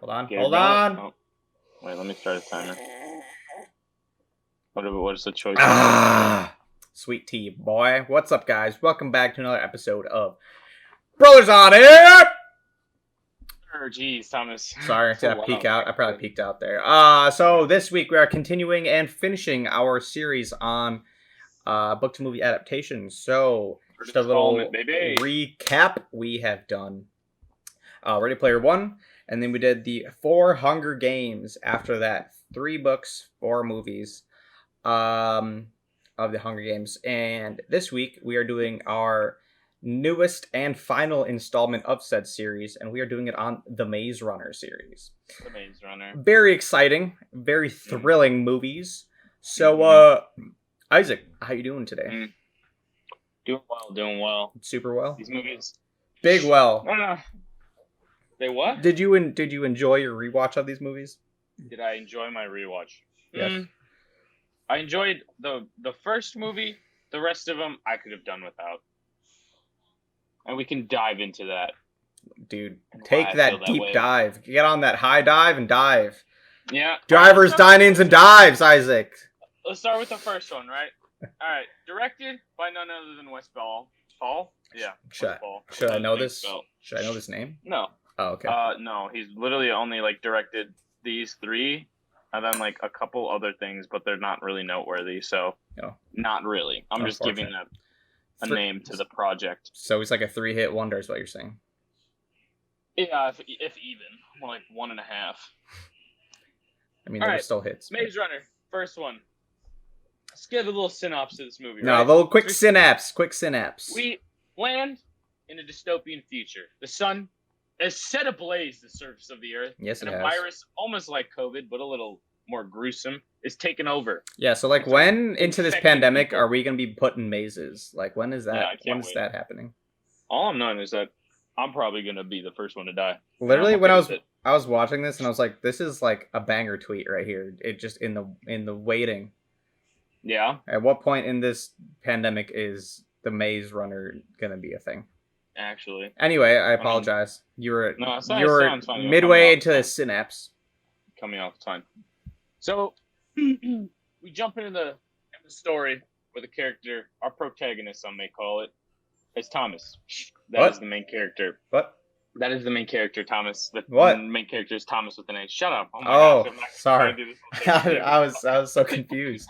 Hold on. Get it Hold going. on. Oh, wait, let me start a timer. What is the choice? Sweet tea, boy. What's up, guys? Welcome back to another episode of Brothers on It. Jeez, Thomas. Sorry, So did I peek loud. out? I probably peeked out there. So this week we are continuing and finishing our series on book to movie adaptations. So just a little Installment, baby. recap. We have done Ready Player One, and then we did the 4 Hunger Games. After that, 3 books, 4 movies of the Hunger Games. And this week we are doing our newest and final installment of said series, and we are doing it on the Maze Runner series. The Maze Runner. Very exciting, very thrilling movies. So, Isaac, how you doing today? Doing well. Super well. These movies. Big well. They what? Did you enjoy your rewatch of these movies? Did I enjoy my rewatch? Yes. I enjoyed the first movie. The rest of them I could have done without. And we can dive into that. Dude, take that deep dive. Get on that high dive and dive. Yeah. Divers, dine-ins, and dives, Isaac. Let's start with the first one, right? All right. Directed by none other than Wes Ball. Paul? Yeah. Should I know this? Should I know this name? No. Oh, okay. No, he's literally only directed these 3, and then a couple other things, but they're not really noteworthy. So, not really. I'm just giving a name to the project. So he's like a 3-hit wonder, is what you're saying? Yeah, if even, more like 1.5. I mean, they're still hits. Maze Runner, first one. Let's give a little synopsis of this movie. No, a little quick synapse. We land in a dystopian future. The sun has set ablaze the surface of the earth. Yes, it and has. A virus, almost like COVID, but a little more gruesome, is taken over. Yeah, so when into this pandemic are we going to be put in mazes? When is that? When is that happening? All I'm knowing is that I'm probably going to be the first one to die. Literally, when I was watching this and I was like, this is like a banger tweet right here. It just in the waiting. Yeah. At what point in this pandemic is the Maze Runner going to be a thing? Actually. Anyway, I apologize. You were fine. midway into the synapse. Coming off the time. So we jump into the story with a character, our protagonist, some may call it, is Thomas. That is the main character. What? That is the main character, Thomas. The main character is Thomas with an A. Shut up. Oh my gosh, I'm not sorry. Do this I was so confused.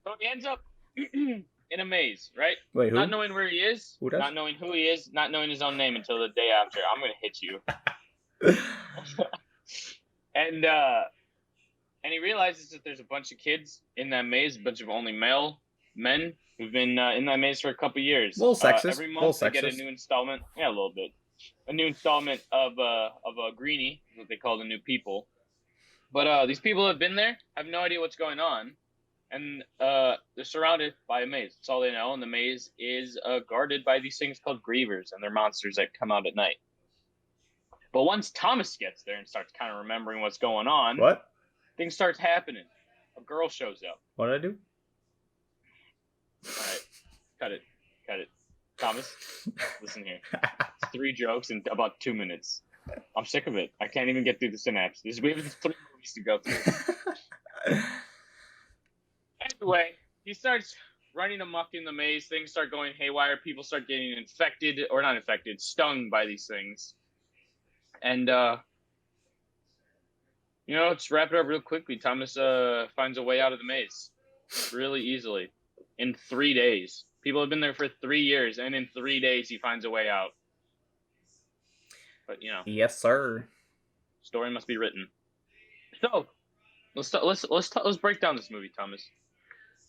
So he ends up in a maze, right? Wait, who? Not knowing where he is, who does? Not knowing who he is, not knowing his own name until the day after. I'm going to hit you. And he realizes that there's a bunch of kids in that maze, a bunch of only male men who've been in that maze for a couple years. A little sexist. Every month they get a new installment. Yeah, a little bit. A new installment of a greenie, what they call the new people. But these people have been there, have no idea what's going on, and they're surrounded by a maze. That's all they know, and the maze is guarded by these things called grievers, and they're monsters that come out at night. But once Thomas gets there and starts kind of remembering what's going on, things start happening. A girl shows up. What did I do? All right, cut it. Thomas, listen here. It's 3 jokes in about 2 minutes. I'm sick of it. I can't even get through the synapse. We have 3 movies to go through. Anyway, he starts running amok in the maze. Things start going haywire. People start getting infected, or not infected, stung by these things. And, just wrap it up real quickly. Thomas finds a way out of the maze really easily in 3 days. People have been there for 3 years, and in 3 days he finds a way out. But yes, sir. Story must be written. So let's break down this movie, Thomas.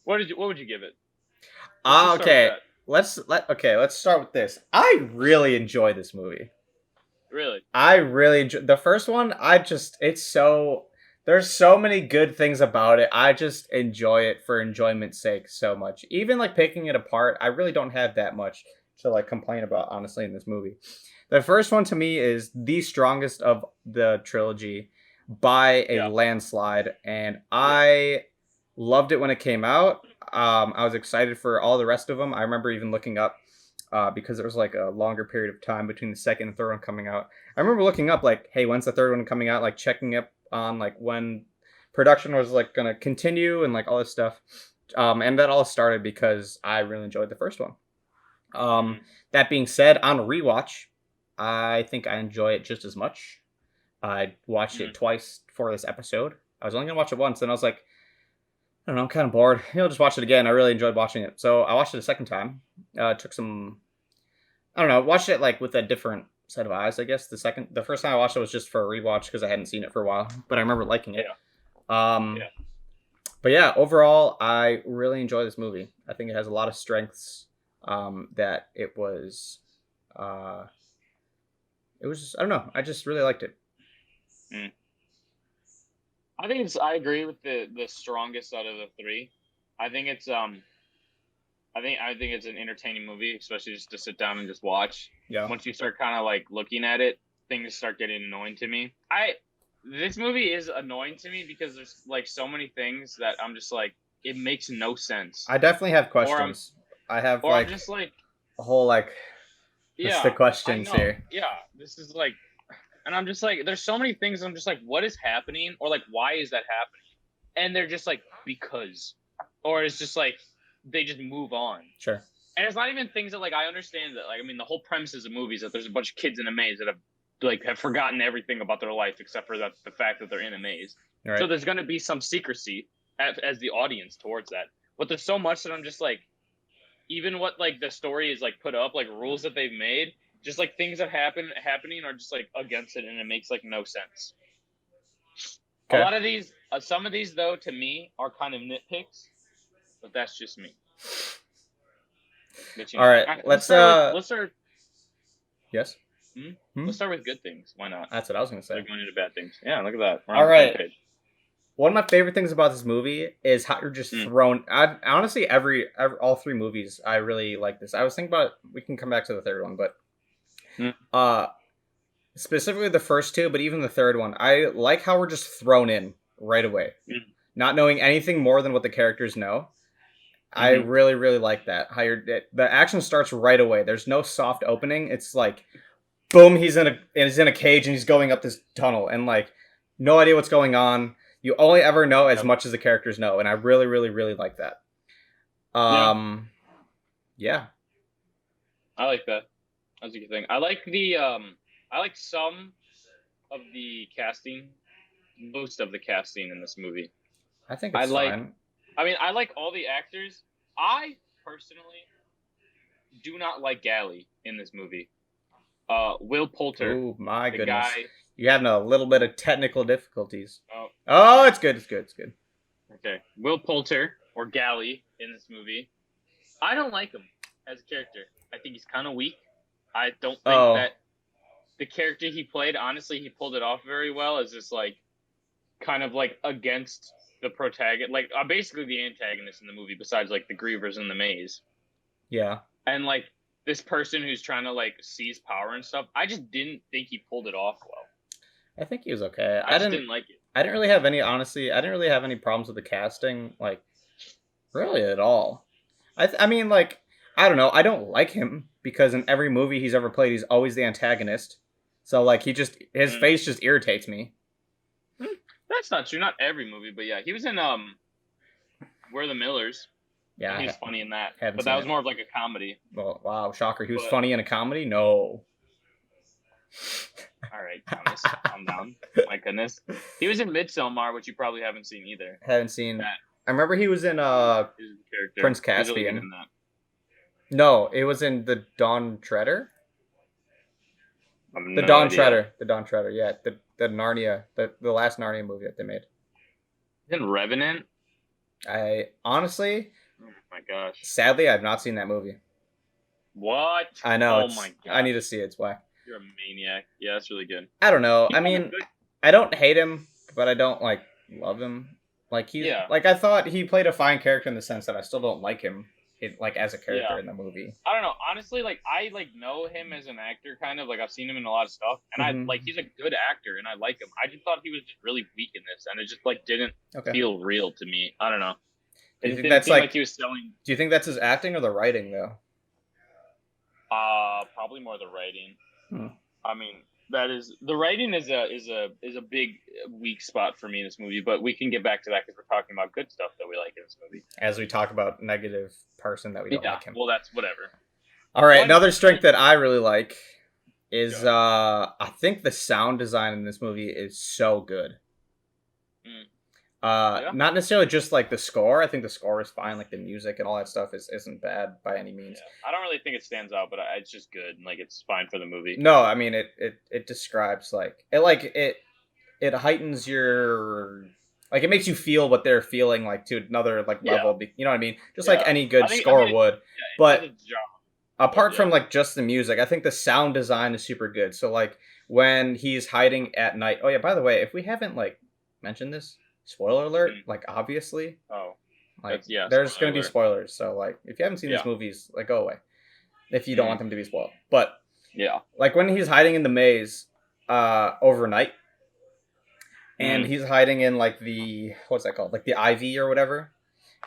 What would you give it? Okay. Let's start with this. I really enjoy this movie. Really? I really enjoy the first one. There's so many good things about it. I just enjoy it for enjoyment's sake so much. Even picking it apart, I really don't have that much to complain about, honestly, in this movie. The first one to me is the strongest of the trilogy by a landslide, and I loved it when it came out. I was excited for all the rest of them. I remember even looking up because there was like a longer period of time between the second and third one coming out. I remember looking up like, hey, when's the third one coming out? Like checking up on like when production was like gonna continue and like all this stuff. And that all started because I really enjoyed the first one. Mm-hmm. That being said, on a rewatch, I think I enjoy it just as much. I watched Mm-hmm. it twice for this episode. I was only gonna watch it once, and I was like, I don't know, I'm kind of bored. Maybe I'll just watch it again. I really enjoyed watching it, so I watched it a second time. Took some, I don't know, watched it like with a different set of eyes. I guess the first time I watched it was just for a rewatch because I hadn't seen it for a while, but I remember liking it. Yeah. Um, Yeah. but yeah, overall, I really enjoy this movie. I think it has a lot of strengths. That uh, it was just, I don't know. I just really liked it. Mm. I think it's. I agree with the strongest out of the three. I think it's I think it's an entertaining movie, especially just to sit down and just watch. Yeah, Once you start kind of like looking at it, things start getting annoying to me. I This movie is annoying to me because there's like so many things that I'm just like it makes no sense. I definitely have Or I'm questions. I have or I'm like just like, a whole like list yeah, of I questions know. here. Yeah, this is like, and I'm just like there's so many things I'm just like what is happening, or like why is that happening? And they're just like because, or it's just like they just move on. Sure. And it's not even things that like I understand that like I mean the whole premises of movies that there's a bunch of kids in a maze that have forgotten everything about their life except for the fact that they're in a maze. All right. So there's going to be some secrecy as the audience towards that. But there's so much that I'm just like even what like the story is like put up like rules that they've made just like things that happening are just like against it and it makes like no sense. A Okay. lot of these some of these though to me are kind of nitpicks, but that's just me. But All right. let's Let's start with let's start. yes. Hmm? Hmm? Let's start with good things. Why not? That's what I was gonna They're say. going into bad things. Yeah, look at that. We're All on the same right. page. One of my favorite things about this movie is how you're just Mm. thrown. I honestly all three movies I really like this. I was thinking about we can come back to the third one, but Mm. uh specifically the first two, but even the third one, I like how we're just thrown in right away, Mm. not knowing anything more than what the characters know. I Mm-hmm. really, really like that. How the action starts right away. There's no soft opening. It's like, boom, he's in a cage and he's going up this tunnel and like no idea what's going on. You only ever know as Yep. much as the characters know, and I really, really, really like that. Yeah, Yeah, I like that. That's a good thing. I like some of the casting, most of the casting in this movie. I think I it's like. fine. I mean, I like all the actors. I personally do not like Gally in this movie. Will Poulter, Oh my the goodness, guy. you're having a little bit of technical difficulties. Oh, Oh, it's good. It's good. It's good. okay. Will Poulter or Gally in this movie. I don't like him as a character. I think he's kind of weak. I don't think Oh, that the character he played, honestly, he pulled it off very well as just like kind of like against the protagonist, like basically the antagonist in the movie, besides like the grievers in the maze. yeah. And like this person who's trying to like seize power and stuff. I just didn't think he pulled it off well. I think he was okay. I just didn't like it. I didn't really have any. Honestly, I didn't really have any problems with the casting. Like, really at all. I mean, like, I don't know. I don't like him because in every movie he's ever played, he's always the antagonist. So like, his Mm. face just irritates me. That's not true. Not every movie, but yeah, he was in We're the Millers. Yeah, He's funny in that, haven't but seen that was it. more of like a comedy. Well, wow, shocker. He was But funny in a comedy. No. all right, Thomas, calm down. My goodness, he was in Midsommar, which you probably haven't seen either. Haven't seen. That I remember he was in is the character. Prince He's really good Caspian. in that. No, it was in the Dawn Treader. I have The no Dawn idea. Treader. The Dawn Treader. Yeah, the Narnia, the last Narnia movie that they made. He's in Revenant. I honestly, Oh my gosh. sadly, I've not seen that movie. What? I know. Oh my god. I need to see it. It's whack. You're a maniac. Yeah, that's really good. I don't know. He I has a mean, good- I don't hate him, but I don't like love him. Like Yeah. like I thought he played a fine character in the sense that I still don't like him, like as a character Yeah. in the movie. I don't know. Honestly, like I like know him as an actor, kind of like I've seen him in a lot of stuff, and Mhm. I like he's a good actor, and I like him. I just thought he was just really weak in this, and it just like didn't Okay. feel real to me. I don't know. Do you It think didn't that's seem like? like he was selling. Do you think that's his acting or the writing though? Probably more the writing. Hmm. I mean, that is the writing is a big weak spot for me in this movie. But we can get back to that because we're talking about good stuff that we like in this movie. As we talk about negative person that we don't Yeah. like him. Well, that's whatever. All right, One. another strength that I really like is Go. I think the sound design in this movie is so good. Mm. Yeah. Not necessarily just like the score. I think the score is fine. Like the music and all that stuff isn't bad by any means. Yeah. I don't really think it stands out, but it's just good. And, like, it's fine for the movie. No, I mean it describes it heightens your like it makes you feel what they're feeling like to another like Yeah. level. You know what I mean? Just Yeah. like any good I score mean, would. yeah, it But does its job. apart But, from yeah. like just the music, I think the sound design is super good. So like when he's hiding at night. Oh yeah, by the way, if we haven't like mentioned this, spoiler alert, like obviously, Oh, like yeah, there's spoiler gonna be alert. spoilers. So like if you haven't seen these Yeah. movies, like go away. If you don't want them to be spoiled. But Yeah. like when he's hiding in the maze overnight and he's hiding in like the what's that called? Like the ivy or whatever.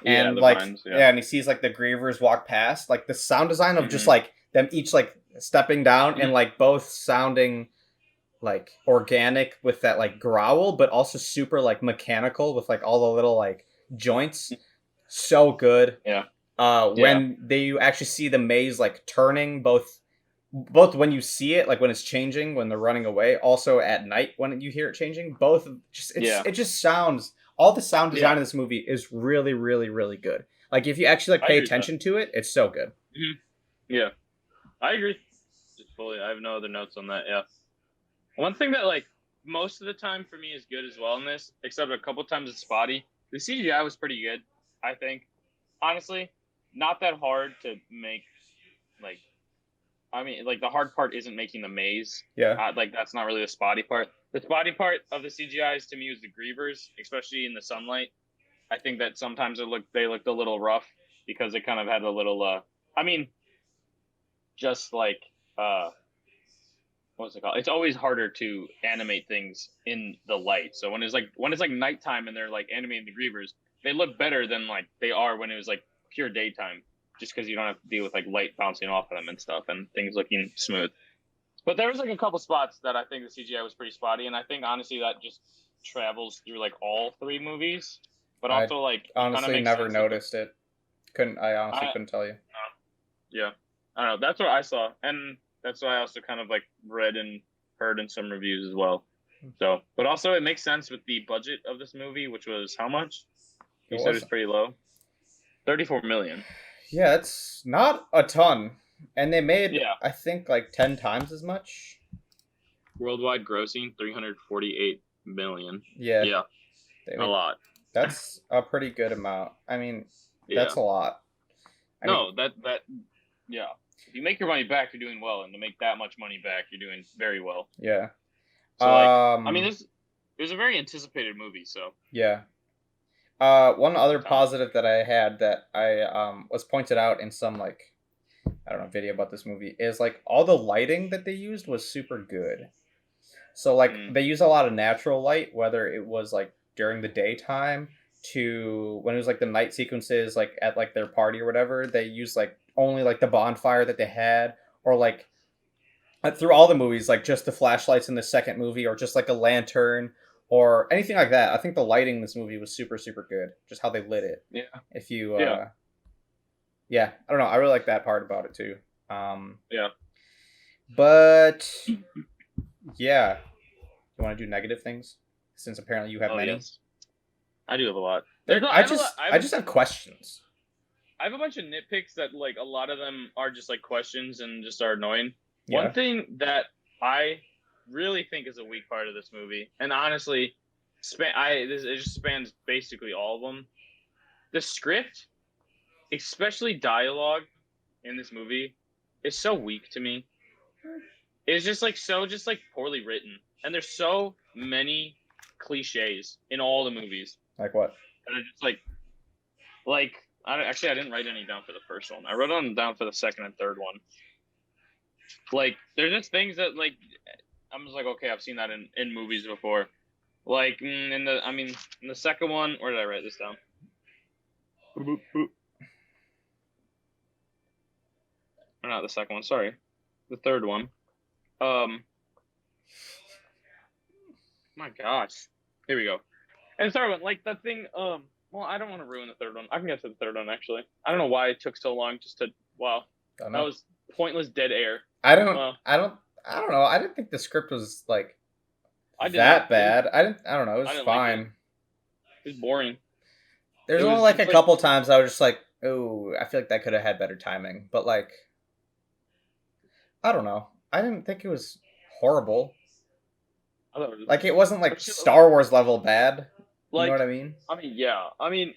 Yeah, And the like vines, yeah, and he sees like the grievers walk past. Like the sound design of just like them each like stepping down and like both sounding like organic with that like growl, but also super like mechanical with like all the little like joints. So good. Yeah. When they actually see the maze like turning both when you see it, like when it's changing, when they're running away, also at night when you hear it changing, both just it just sounds all the sound design in this movie is really, really, really good. Like if you actually like pay attention to it, it's so good. Yeah, I agree. Just fully, I have no other notes on that. Yeah, one thing that like most of the time for me is good as well in this, except a couple times it's spotty. The CGI was pretty good, I think. Honestly, not that hard to make. Like, I mean, like the hard part isn't making the maze. Yeah. Like that's not really the spotty part. The spotty part of the CGI is to me is the grievers, especially in the sunlight. I think that sometimes they looked a little rough because it kind of had a little. I mean, just like what's it called? It's always harder to animate things in the light. So when it's like nighttime and they're like animating the grievers, they look better than like they are when it was like pure daytime. Just because you don't have to deal with like light bouncing off of them and stuff and things looking smooth. But there was like a couple spots that I think the CGI was pretty spotty, and I think honestly that just travels through like all three movies. But also like honestly never noticed it. I honestly couldn't tell you. Yeah, I don't know. That's what I saw, and that's what I also kind of like read and heard in some reviews as well. So, but also it makes sense with the budget of this movie, which was how much? You said it's pretty low. 34 million. Yeah, it's not a ton. And they made, I think, like 10 times as much. Worldwide grossing 348 million. Yeah. Yeah. A lot. That's a pretty good amount. I mean, that's a lot. Yeah. If you make your money back, you're doing well. And to make that much money back, you're doing very well. Yeah. So, like, I mean, it was a very anticipated movie, so. Yeah. One other positive that I had that I was pointed out in some like I don't know video about this movie is like all the lighting that they used was super good. So like they use a lot of natural light, whether it was like during the daytime to when it was like the night sequences, like at like their party or whatever. They use like only like the bonfire that they had, or like through all the movies, like just the flashlights in the second movie, or just like a lantern or anything like that. I think the lighting in this movie was super, super good. Just how they lit it. Yeah. If you, yeah, I don't know. I really like that part about it too. Yeah. But yeah, you want to do negative things since apparently you have many. Yes. I do have a lot. I just have questions. I have a bunch of nitpicks that like a lot of them are just like questions and just are annoying. Yeah. One thing that I really think is a weak part of this movie, and honestly, it just spans basically all of them. The script, especially dialogue in this movie, is so weak to me. It's just like poorly written, and there's so many cliches in all the movies. Like what? And it's just like I didn't write any down for the first one. I wrote them down for the second and third one. Like there's just things that like I'm just like, okay, I've seen that in movies before. Like in the second one, where did I write this down? I don't not the second one. Sorry, the third one. My gosh. Here we go. And the third one, like the thing. Well, I don't want to ruin the third one. I can get to the third one actually. I don't know why it took so long just to. Wow, Don't that know. was pointless dead air. I don't. Well, I don't know. I didn't think the script was like I didn't. that bad. I didn't. I don't know. It I was didn't like it. fine. It was boring. There's It only was like a just like couple times I was just like, oh, I feel like that could have had better timing. But like, I don't know. I didn't think it was horrible. I thought it was Like it wasn't like actually, Star Wars level bad. You know like what I mean? I mean yeah. I mean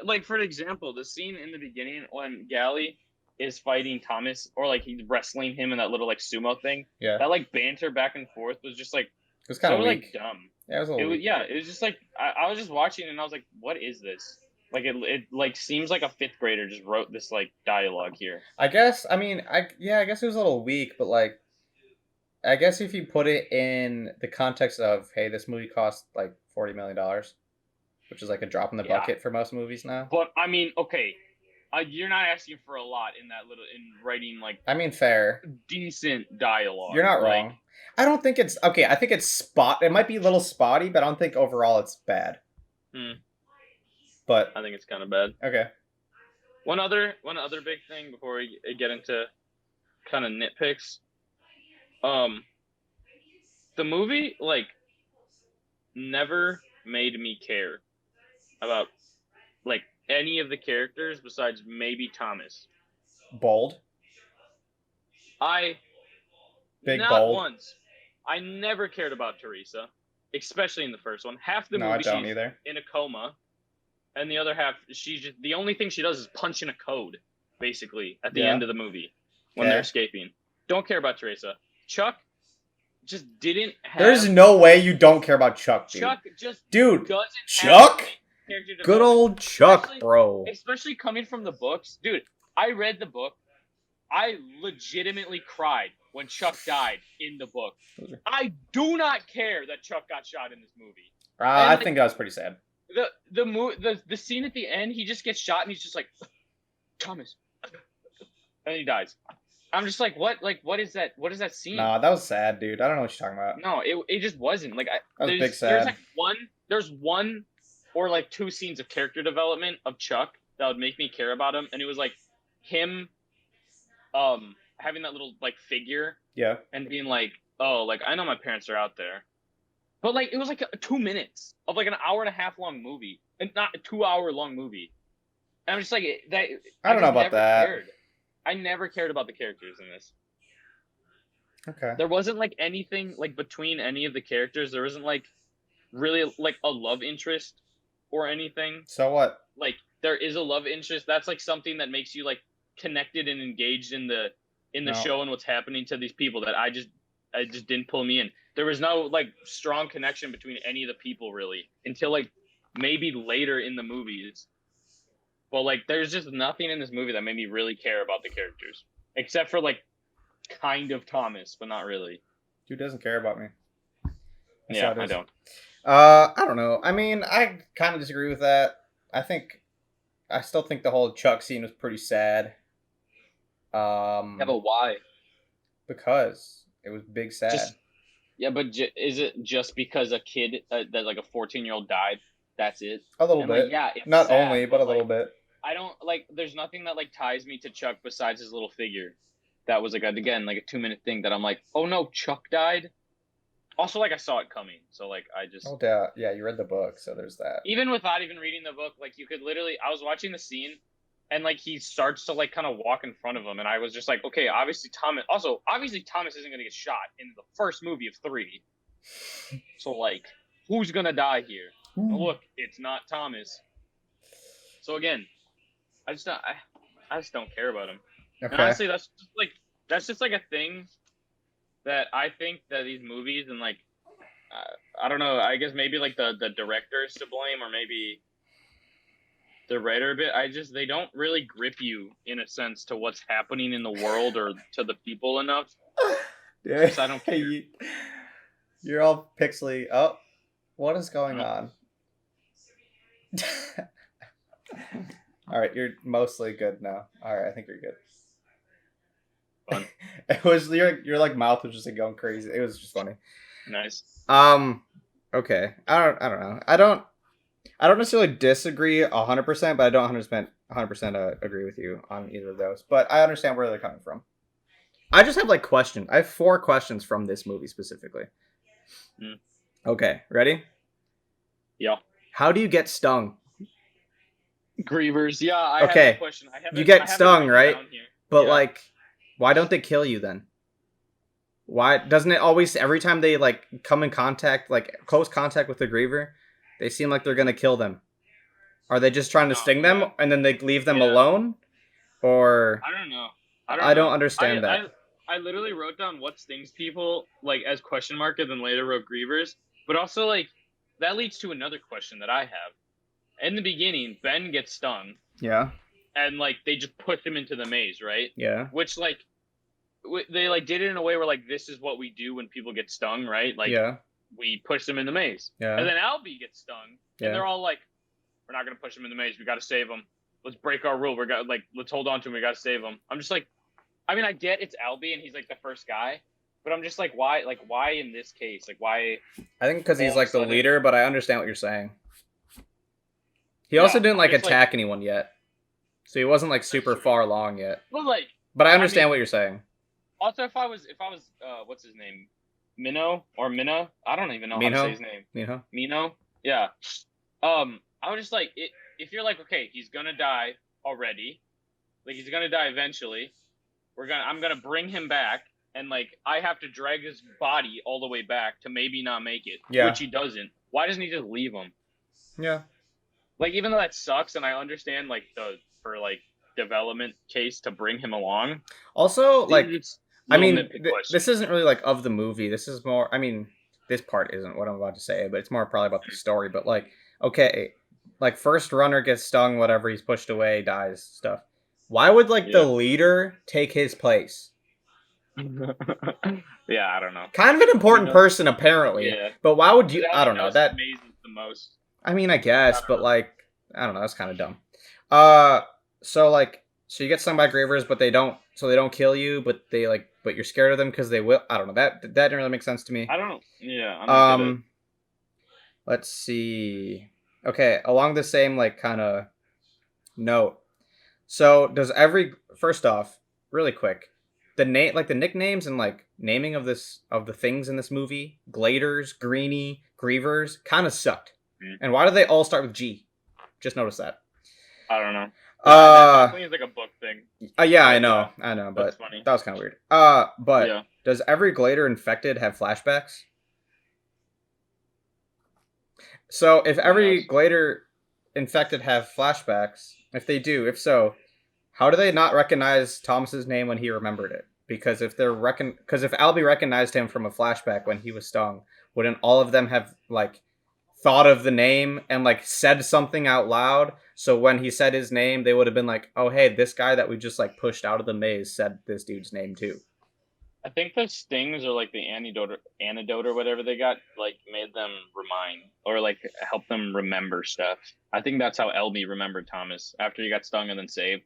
like for example, the scene in the beginning when Gally is fighting Thomas or like he's wrestling him in that little like sumo thing. Yeah. That like banter back and forth was just like It was kind so of like weak. dumb. Yeah, it was a It little was weak. yeah, it was just like I was just watching and I was like, what is this? Like it like seems like a fifth grader just wrote this like dialogue here. I guess. I mean, I guess it was a little weak, but like, I guess if you put it in the context of, hey, this movie cost like $40 million, which is like a drop in the Yeah. bucket for most movies now. But I mean, okay, you're not asking for a lot in that little in writing like I mean, fair. decent dialogue. You're not like, wrong. I don't think it's okay. I think it's spot. It might be a little spotty, but I don't think overall it's bad. But I think it's kind of bad. okay. One other big thing before we get into kind of nitpicks. The movie like never made me care about like any of the characters besides maybe Thomas. Bold. I Big not bold. once. I never cared about Teresa, especially in the first one. Half the No, I movie don't she's either. in a coma, and the other half she's just the only thing she does is punch in a code, basically at the Yeah. end of the movie when Okay. they're escaping. Don't care about Teresa. Chuck just didn't have. There's no way you don't care about Chuck, dude. Chuck just Dude, doesn't Chuck? have character Good development. old Chuck, Especially- bro. Especially coming from the books, dude. I read the book. I legitimately cried when Chuck died in the book. I do not care that Chuck got shot in this movie. I think that was pretty sad. The scene at the end, he just gets shot and he's just like, Thomas, and he dies. I'm just like, what? Like, what is that? What is that scene? Nah, that was sad, dude. I don't know what you're talking about. No, it just wasn't. Like, That was big there's sad. like there's one or like two scenes of character development of Chuck that would make me care about him, and it was like him, having that little like figure Yeah. and being like, oh, like I know my parents are out there, but like it was like 2 minutes of like an hour and a half long movie, and not a 2 hour long movie. And I'm just like that. I don't know just about never that. cared. I never cared about the characters in this. Okay. There wasn't like anything like between any of the characters. There wasn't like really like a love interest or anything. So what? Like there is a love interest. That's like something that makes you like connected and engaged in the No. show and what's happening to these people that I just didn't pull me in. There was no like strong connection between any of the people really until like maybe later in the movies. But like there's just nothing in this movie that made me really care about the characters. Except for like kind of Thomas, but not really. Dude doesn't care about me. That's Yeah, how it I is. don't. I don't know. I mean, I kind of disagree with that. I still think the whole Chuck scene was pretty sad. Yeah, but why? Because it was big sad. Is it just because a kid that like a 14-year-old died? That's it. A little And, bit. like, yeah, it's Not sad, only, but a little like, bit. I don't like. There's nothing that like ties me to Chuck besides his little figure. That was like again like a 2-minute thing that I'm like, oh no, Chuck died. Also, like I saw it coming, so like I just Oh, yeah, you read the book, so there's that. even without even reading the book, like you could literally. I was watching the scene, and like he starts to like kind of walk in front of him, and I was just like, okay, obviously Thomas isn't gonna get shot in the first movie of 3. So like, who's gonna die here? Look, it's not Thomas. So again, I just don't care about him. Okay. And honestly, that's just like a thing that I think that these movies and like I don't know. I guess maybe like the director is to blame, or maybe the writer a bit. They don't really grip you in a sense to what's happening in the world or to the people enough. Yeah, I don't care. You're all pixely. Oh, what is going on? All right, you're mostly good now. All right, I think you're good. fun. It was your like mouth was just like going crazy. It was just funny. Nice. Um, okay. I don't know. I don't necessarily disagree 100%, but I don't 100% agree with you on either of those. But I understand where they're coming from. I just have like questions. I have 4 questions from this movie specifically. Mm. Okay, ready? Yeah. How do you get stung? Grievers. Yeah, I have that Okay, question. you I get have it stung, written right? down here. But Yeah. like, why don't they kill you then? Why doesn't it always every time they like come in contact, like close contact with the griever, they seem like they're gonna kill them? Are they just trying to No. sting Yeah. them and then they leave them Yeah. alone? Or I don't know. I don't I don't know. understand that. I literally wrote down what stings people like as question mark and then later wrote grievers. But also like that leads to another question that I have. In the beginning, Ben gets stung Yeah, and like they just push him into the maze, right? yeah, Which like they like did it in a way where like this is what we do when people get stung, right? Like yeah, we push them in the maze. And yeah, then Albie gets stung and yeah. they're all like, we're not gonna push him in the maze. We got to save him. Let's break our rule. Let's hold on to him. We got to save him. I'm just like, I mean, I get it's Albie and he's like the first guy, but I'm just like, why? Like, why in this case? Like, why? I think because he's All of a like the sudden, leader, but I understand what you're saying. He yeah, also didn't I'm like just like, attack anyone yet, so he wasn't like that's super true. far along yet. But like, But I I understand mean, what you're saying. also if I was, what's his name, Minnow or Minna? I don't even know how to Minho, say his name. Minho. Mino? Yeah. I was just like, if you're like, okay, he's gonna die already, like he's gonna die eventually. I'm gonna bring him back, and like I have to drag his body all the way back to maybe not make it, Yeah, which he doesn't. Why doesn't he just leave him? yeah. Like even though that sucks, and I understand like for like development case to bring him along. Also, like, It's I little mean, nitpick question. this isn't really like of the movie. This is more. I mean, this part isn't what I'm about to say, but it's more probably about the story. But like, okay, like first runner gets stung, whatever, he's pushed away, dies, stuff. Why would like the Yeah. leader take his place? Yeah, I don't know. Kind of an important know. person, apparently. Yeah. But why would you? But I Albie don't know knows that. the maze is the most. I mean, I I guess, don't but know. like, I don't know. That's kind of dumb. So you get stung by grievers, but they don't. So they don't kill you, but they like, but you're scared of them because they will. I don't know. That didn't really make sense to me. I don't. Yeah, I don't get it. Let's see. Okay, along the same like kind of note. So does every first off, really quick, the name like the nicknames and like naming of the things in this movie, Gladers, Greenie, Grievers, kind of sucked. Mm. And why do they all start with G? Just notice that. I don't know. That definitely is like a book thing. Yeah, But, I know, but that's funny. that was kind of weird. But Yeah. does every Glader infected have flashbacks? So if every Glader infected have flashbacks, if they do, if so, how do they not recognize Thomas's name when he remembered it? Because if if Albie recognized him from a flashback when he was stung, wouldn't all of them have like thought of the name and like said something out loud? So when he said his name, they would have been like, "Oh, hey, this guy that we just like pushed out of the maze said this dude's name too." I think the stings or like the antidote or whatever they got like made them remind or like help them remember stuff. I think that's how Elby remembered Thomas after he got stung and then saved.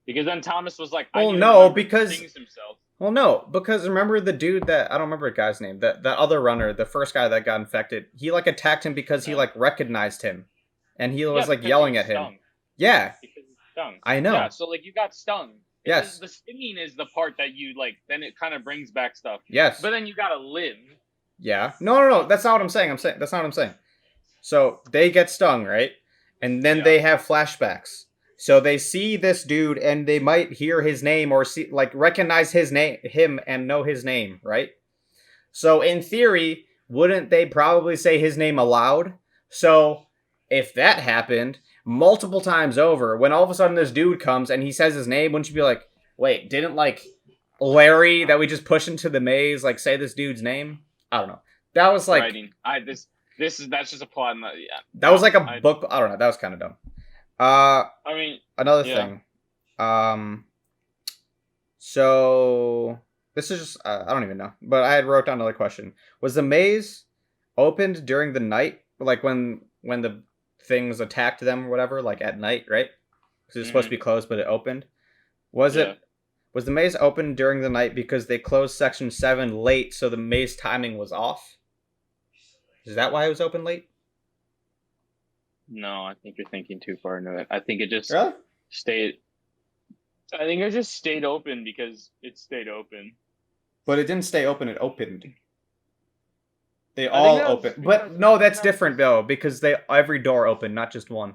Because then Thomas was like, Well, I no, because stings himself. Well, no, because remember the dude that I don't remember the guy's name. That other runner, the first guy that got infected, he like attacked him because he like recognized him, and he was like yelling at him. Stung. Yeah, Because he stung. I know. Yeah, so like you got stung. Yes. The stinging is the part that you like. Then it kind of brings back stuff. Yes. But then you gotta live. Yeah. No. That's not what I'm saying. That's not what I'm saying. So they get stung, right? And then they have flashbacks. So they see this dude and they might hear his name or see like recognize him and know his name, right? So in theory, wouldn't they probably say his name aloud? So if that happened multiple times over, when all of a sudden this dude comes and he says his name, wouldn't you be like, wait, didn't like Larry that we just pushed into the maze like say this dude's name? I don't know. That was like writing. That's just a plot. Yeah. That was like a book. I don't know. That was kind of dumb. I mean, another thing. So this is just I don't even know, but I had wrote down another question. Was the maze opened during the night, like when the things attacked them or whatever, like at night, right? Because it's supposed to be closed, but it opened. Was Was the maze open during the night because they closed section 7 late, so the maze timing was off? Is that why it was open late? No, I think you're thinking too far into it. I think it just Really? stayed. I think it just stayed open because it stayed open. But it didn't stay open, it opened. They I think all that was open. because But no, I think that's that was different just though, because they every door opened, not just one.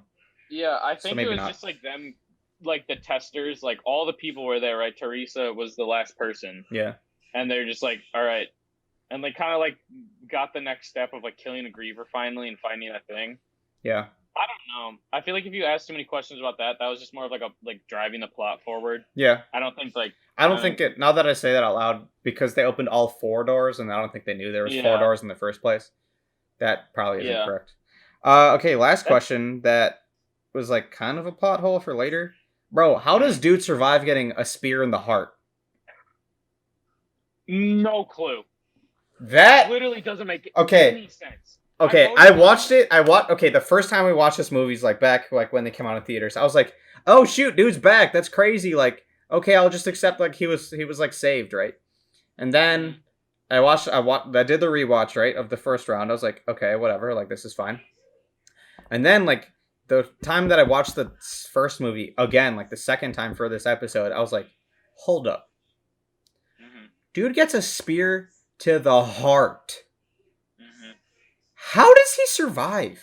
yeah. I So think it maybe was not. just like them, like the testers, like all the people were there, right? Teresa was the last person, Yeah. and they're just like, all right, and they kind of like got the next step of like killing a griever finally and finding that thing. Yeah. I don't know. I feel like if you asked too many questions about that, that was just more of like a like driving the plot forward. Yeah. I don't think like I don't I think think it. Now that I say that out loud, because they opened all 4 doors, and I don't think they knew there was four yeah doors in the first place. That probably isn't yeah correct. Okay, last that's question. That was like kind of a plot hole for later, bro. How does mm, dude survive getting a spear in the heart? no clue. That Literally doesn't make okay. any sense. I Okay, wrote I it down. watched it. I watched. Okay, the first time we watched this movie is like back like when they came out in theaters. I was like, oh shoot, dude's back. That's crazy. Like, okay, I'll just accept like he was like saved, right? And then Mm-hmm. I did the rewatch, right, of the first round. I was like, okay, whatever, like this is fine. And then like the time that I watched the first movie again, like the second time for this episode, I was like, hold up. Mm-hmm. Dude gets a spear to the heart. Mm-hmm. How does he survive?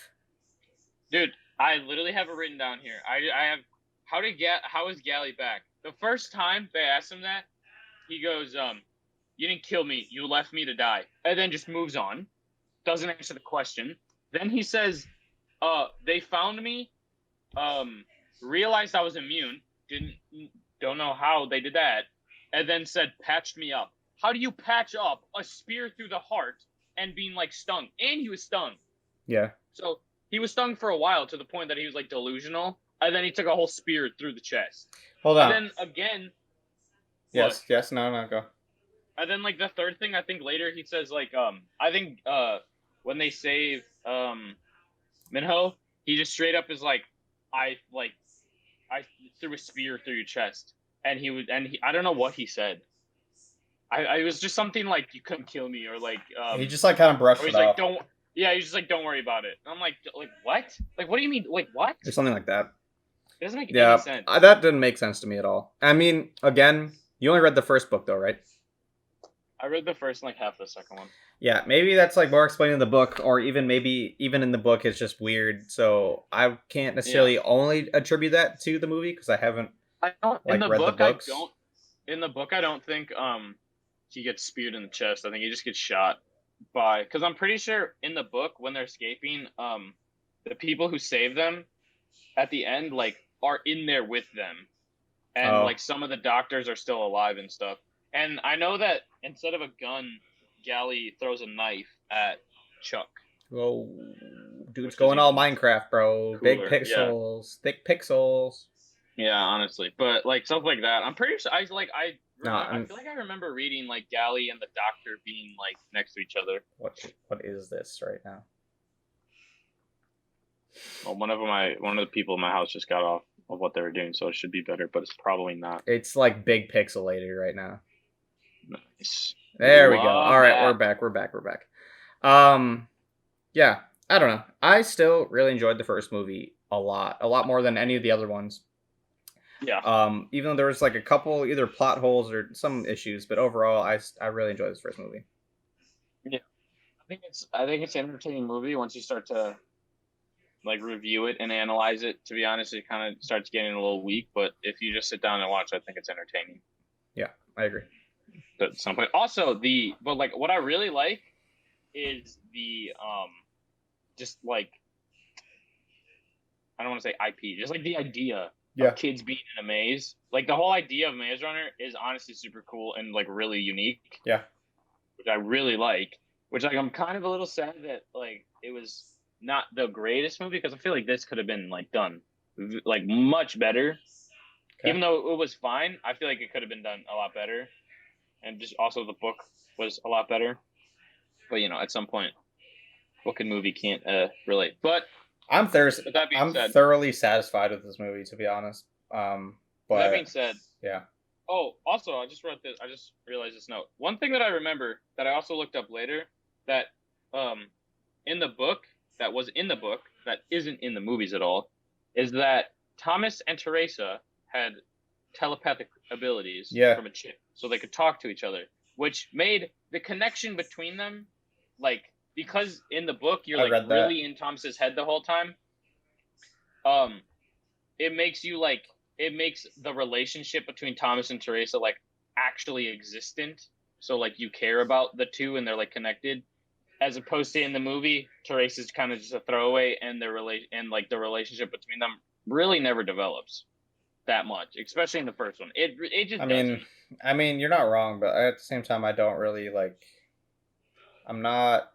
Dude, I literally have it written down here. I have how is Gally back? The first time they asked him that, he goes, you didn't kill me, you left me to die. And then just moves on. Doesn't answer the question. Then he says, they found me, realized I was immune, don't know how they did that, and then said patched me up. How do you patch up a spear through the heart and being like stung? And he was stung. Yeah. So he was stung for a while to the point that he was like delusional, and then he took a whole spear through the chest. Hold And on. then again, what? Yes. Yes. No. No. Go. And then like the third thing, I think later he says like I think when they save Minho, he just straight up is like I threw a spear through your chest, and I don't know what he said. I was just something like you couldn't kill me or like He just like kind of brushed or it he's like off, don't yeah he's just like don't worry about it. And I'm like what? Like what do you mean like what? or something like that. It doesn't make any Yeah. sense. That didn't make sense to me at all. I mean, again, you only read the first book though, right? I read the first and like half of the second one. Yeah, maybe that's like more explaining the book, or even maybe even in the book it's just weird. So I can't Yeah, necessarily only attribute that to the movie because I haven't I don't in like the read the book. I books. don't in the book. I don't think he gets speared in the chest. I think he just gets shot by because I'm pretty sure in the book when they're escaping, the people who save them at the end like are in there with them, and Oh, like some of the doctors are still alive and stuff. And I know that instead of a gun, Gally throws a knife at Chuck, oh, dude's which is going all even Minecraft, bro. Big cooler. Yeah, pixels, thick pixels. yeah, honestly, but like stuff like that, I'm pretty sure I No, remember. I I'm, feel like I remember reading like Gally and the Doctor being like next to each other. what is this right now? Well, one of the people in my house just got off of what they were doing, so it should be better, but it's probably not. It's like big pixelated right now. Nice. There we go. All Love right, we're that. back. We're back. We're back. Um, yeah, I don't know. I still really enjoyed the first movie a lot more than any of the other ones. Yeah. Even though there was like a couple either plot holes or some issues, but overall, I really enjoyed this first movie. Yeah. I think it's an entertaining movie once you start to like review it and analyze it. To be honest, it kind of starts getting a little weak, but if you just sit down and watch, I think it's entertaining Yeah, I agree. at some point. Also, but like what I really like is the just like I don't want to say IP, just like the idea of Yeah, kids being in a maze. Like the whole idea of Maze Runner is honestly super cool and like really unique, yeah. which I really like. Which like I'm kind of a little sad that like it was not the greatest movie because I feel like this could have been like done like much better. Okay. Even though it was fine, I feel like it could have been done a lot better, and just also the book was a lot better. But at some point, book and movie can't relate. But with that being I'm said, thoroughly satisfied with this movie, to be honest. with that being But said, yeah, Oh, also, I just wrote this. I just realized this note. One thing that I remember that I also looked up later that um in the book that was in the book that isn't in the movies at all is that Thomas and Teresa had telepathic abilities Yeah, from a chip, so they could talk to each other, which made the connection between them like because in the book you're I like read that. really in Thomas's head the whole time. Um, it makes you like it makes the relationship between Thomas and Teresa like actually existent. So like you care about the two and they're like connected, as opposed to in the movie, Teresa's kind of just a throwaway, and and like the relationship between them really never develops that much, especially in the first one. It I just mean, doesn't. you're not wrong, but at the same time, I don't really like. I'm not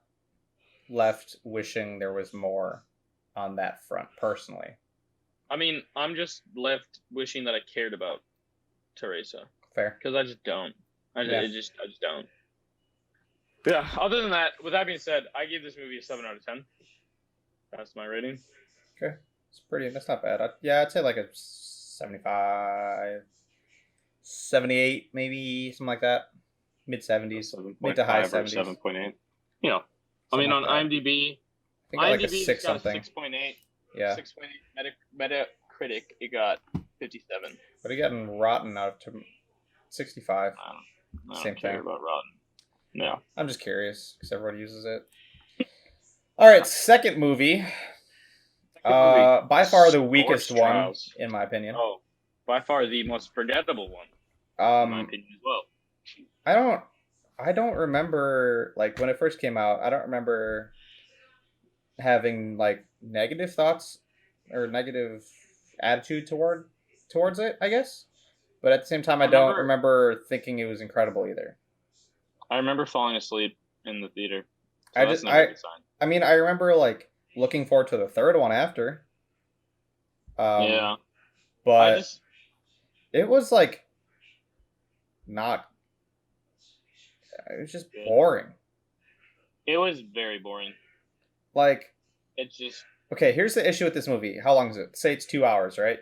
left wishing there was more on that front personally. I mean, I'm just left wishing that I cared about Teresa Fair. because I just don't. Yeah. I just don't. Yeah. Other than that, with that being said, I give this movie a 7 out of 10. That's my rating. Okay. It's pretty. That's not bad. Yeah, I'd say like a 75, 78, maybe something like that. Mid seventies, Seven mid point to high five or seven seventies, point eight. You know, I something mean, like on that. IMDb, I think I got like a IMDb just six got a something. 6.8. Yeah. 6.8 Metacritic, it got 57. But he gotten rotten out to 65. I Same don't care thing. about Rotten. Yeah. I'm just curious because everybody uses it. All right, second movie. Second movie, By far the Sports weakest one, Trials. in my opinion. Oh, by far the most forgettable one, in my Um, opinion as well. I don't, I don't remember like when it first came out. I don't remember having like negative thoughts or negative attitude towards it. I guess, but at the same time, I I don't remember, remember thinking it was incredible either. I remember falling asleep in the theater, I so that's just, never a good sign. I mean, I remember like looking forward to the third one after. Um, Yeah, I but just, it was like not. It was just good. boring. It was very boring. Like, It's just, okay, here's the issue with this movie. How long is it? Say it's 2 hours, right?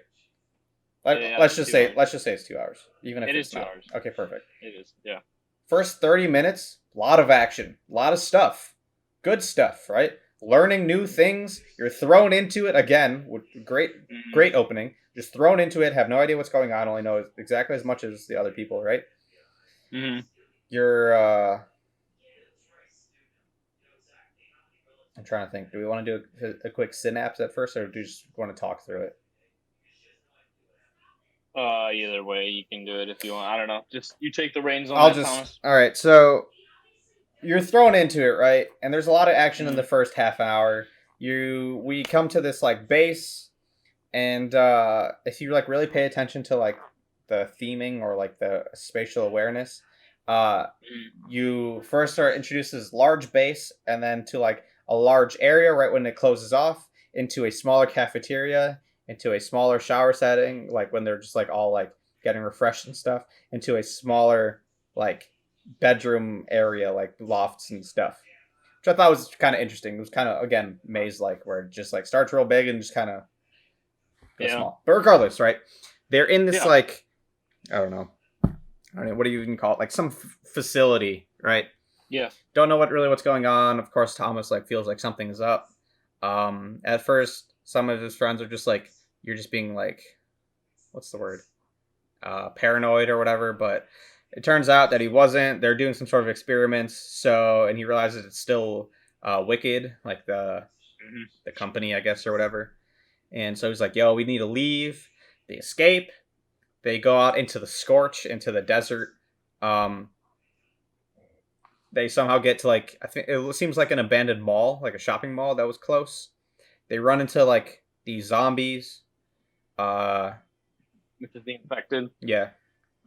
yeah, it's 2 hours. Let's just say it's 2 hours, even if It is it's two not. hours. Okay, perfect. It is, yeah. First 30 minutes, a lot of action, a lot of stuff, good stuff, right? Learning new things. You're thrown into it again. Great, Mm-hmm. great opening. Just thrown into it. Have no idea what's going on. Only know exactly as much as the other people, right? Mm-hmm. You're. I'm trying to think. Do we want to do a quick synapse at first, or do you just want to talk through it? Either way, you can do it if you want. I don't know. Just you take the reins on I'll that, just. Thomas. All right. So you're thrown into it, right? And there's a lot of action in Mm-hmm. the first half hour. We come to this like base, and if you like really pay attention to like the theming or like the spatial awareness, uh, you first are introduced to this large base, and then to like a large area right when it closes off, into a smaller cafeteria, into a smaller shower setting, like when they're just like all like getting refreshed and stuff, into a smaller like bedroom area, like lofts and stuff, which I thought was kind of interesting. It was kind of again maze like, where it just like starts real big and just kind of goes Yeah. small. But regardless, right? They're in this Yeah. like, I don't know, what do you even call it? Like some facility, right? Yeah. Don't know what's going on. Of course, Thomas like feels like something's up. At first, some of his friends are just like, "You're just being like, what's the word? Paranoid or whatever." But it turns out that he wasn't. They're doing some sort of experiments. So, and he realizes it's still wicked, like Mm-hmm. the company, I guess, or whatever. And so he's like, "Yo, we need to leave." They escape. They go out into the scorch, into the desert. Um, they somehow get to like, I think it seems like an abandoned mall, like a shopping mall that was close. They run into like these zombies. Uh, Which is the infected yeah,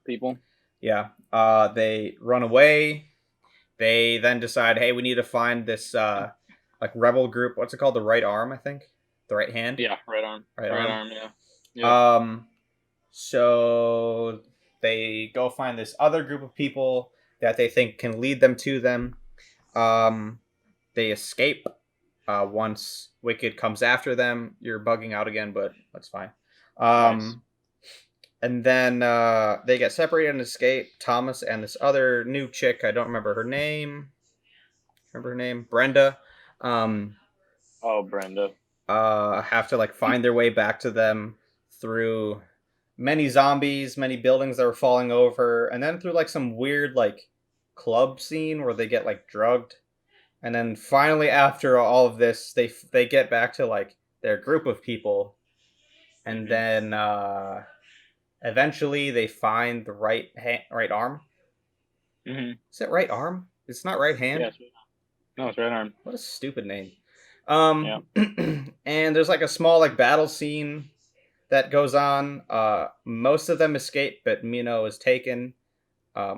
people. yeah. They run away. They then decide, hey, we need to find this like rebel group. What's it called? The right arm, I think. The right hand. Yeah, right arm. Right Right arm. arm, yeah. Yep. So they go find this other group of people that they think can lead them to them. They escape once Wicked comes after them. You're bugging out again, but that's fine. Nice. And then they get separated and escape. Thomas and this other new chick, I don't remember her name. Remember her name? Brenda. Um, Oh, Brenda. have to like find their way back to them through many zombies, many buildings that were falling over, and then through like some weird like club scene where they get like drugged. And then finally, after all of this, they get back to like their group of people, and Hmm. then eventually they find the right arm. Hmm. Is it right arm? It's not right hand. Yes. No, it's right arm. What a stupid name. Yeah. And there's like a small like battle scene that goes on. Most of them escape, but Mino is taken.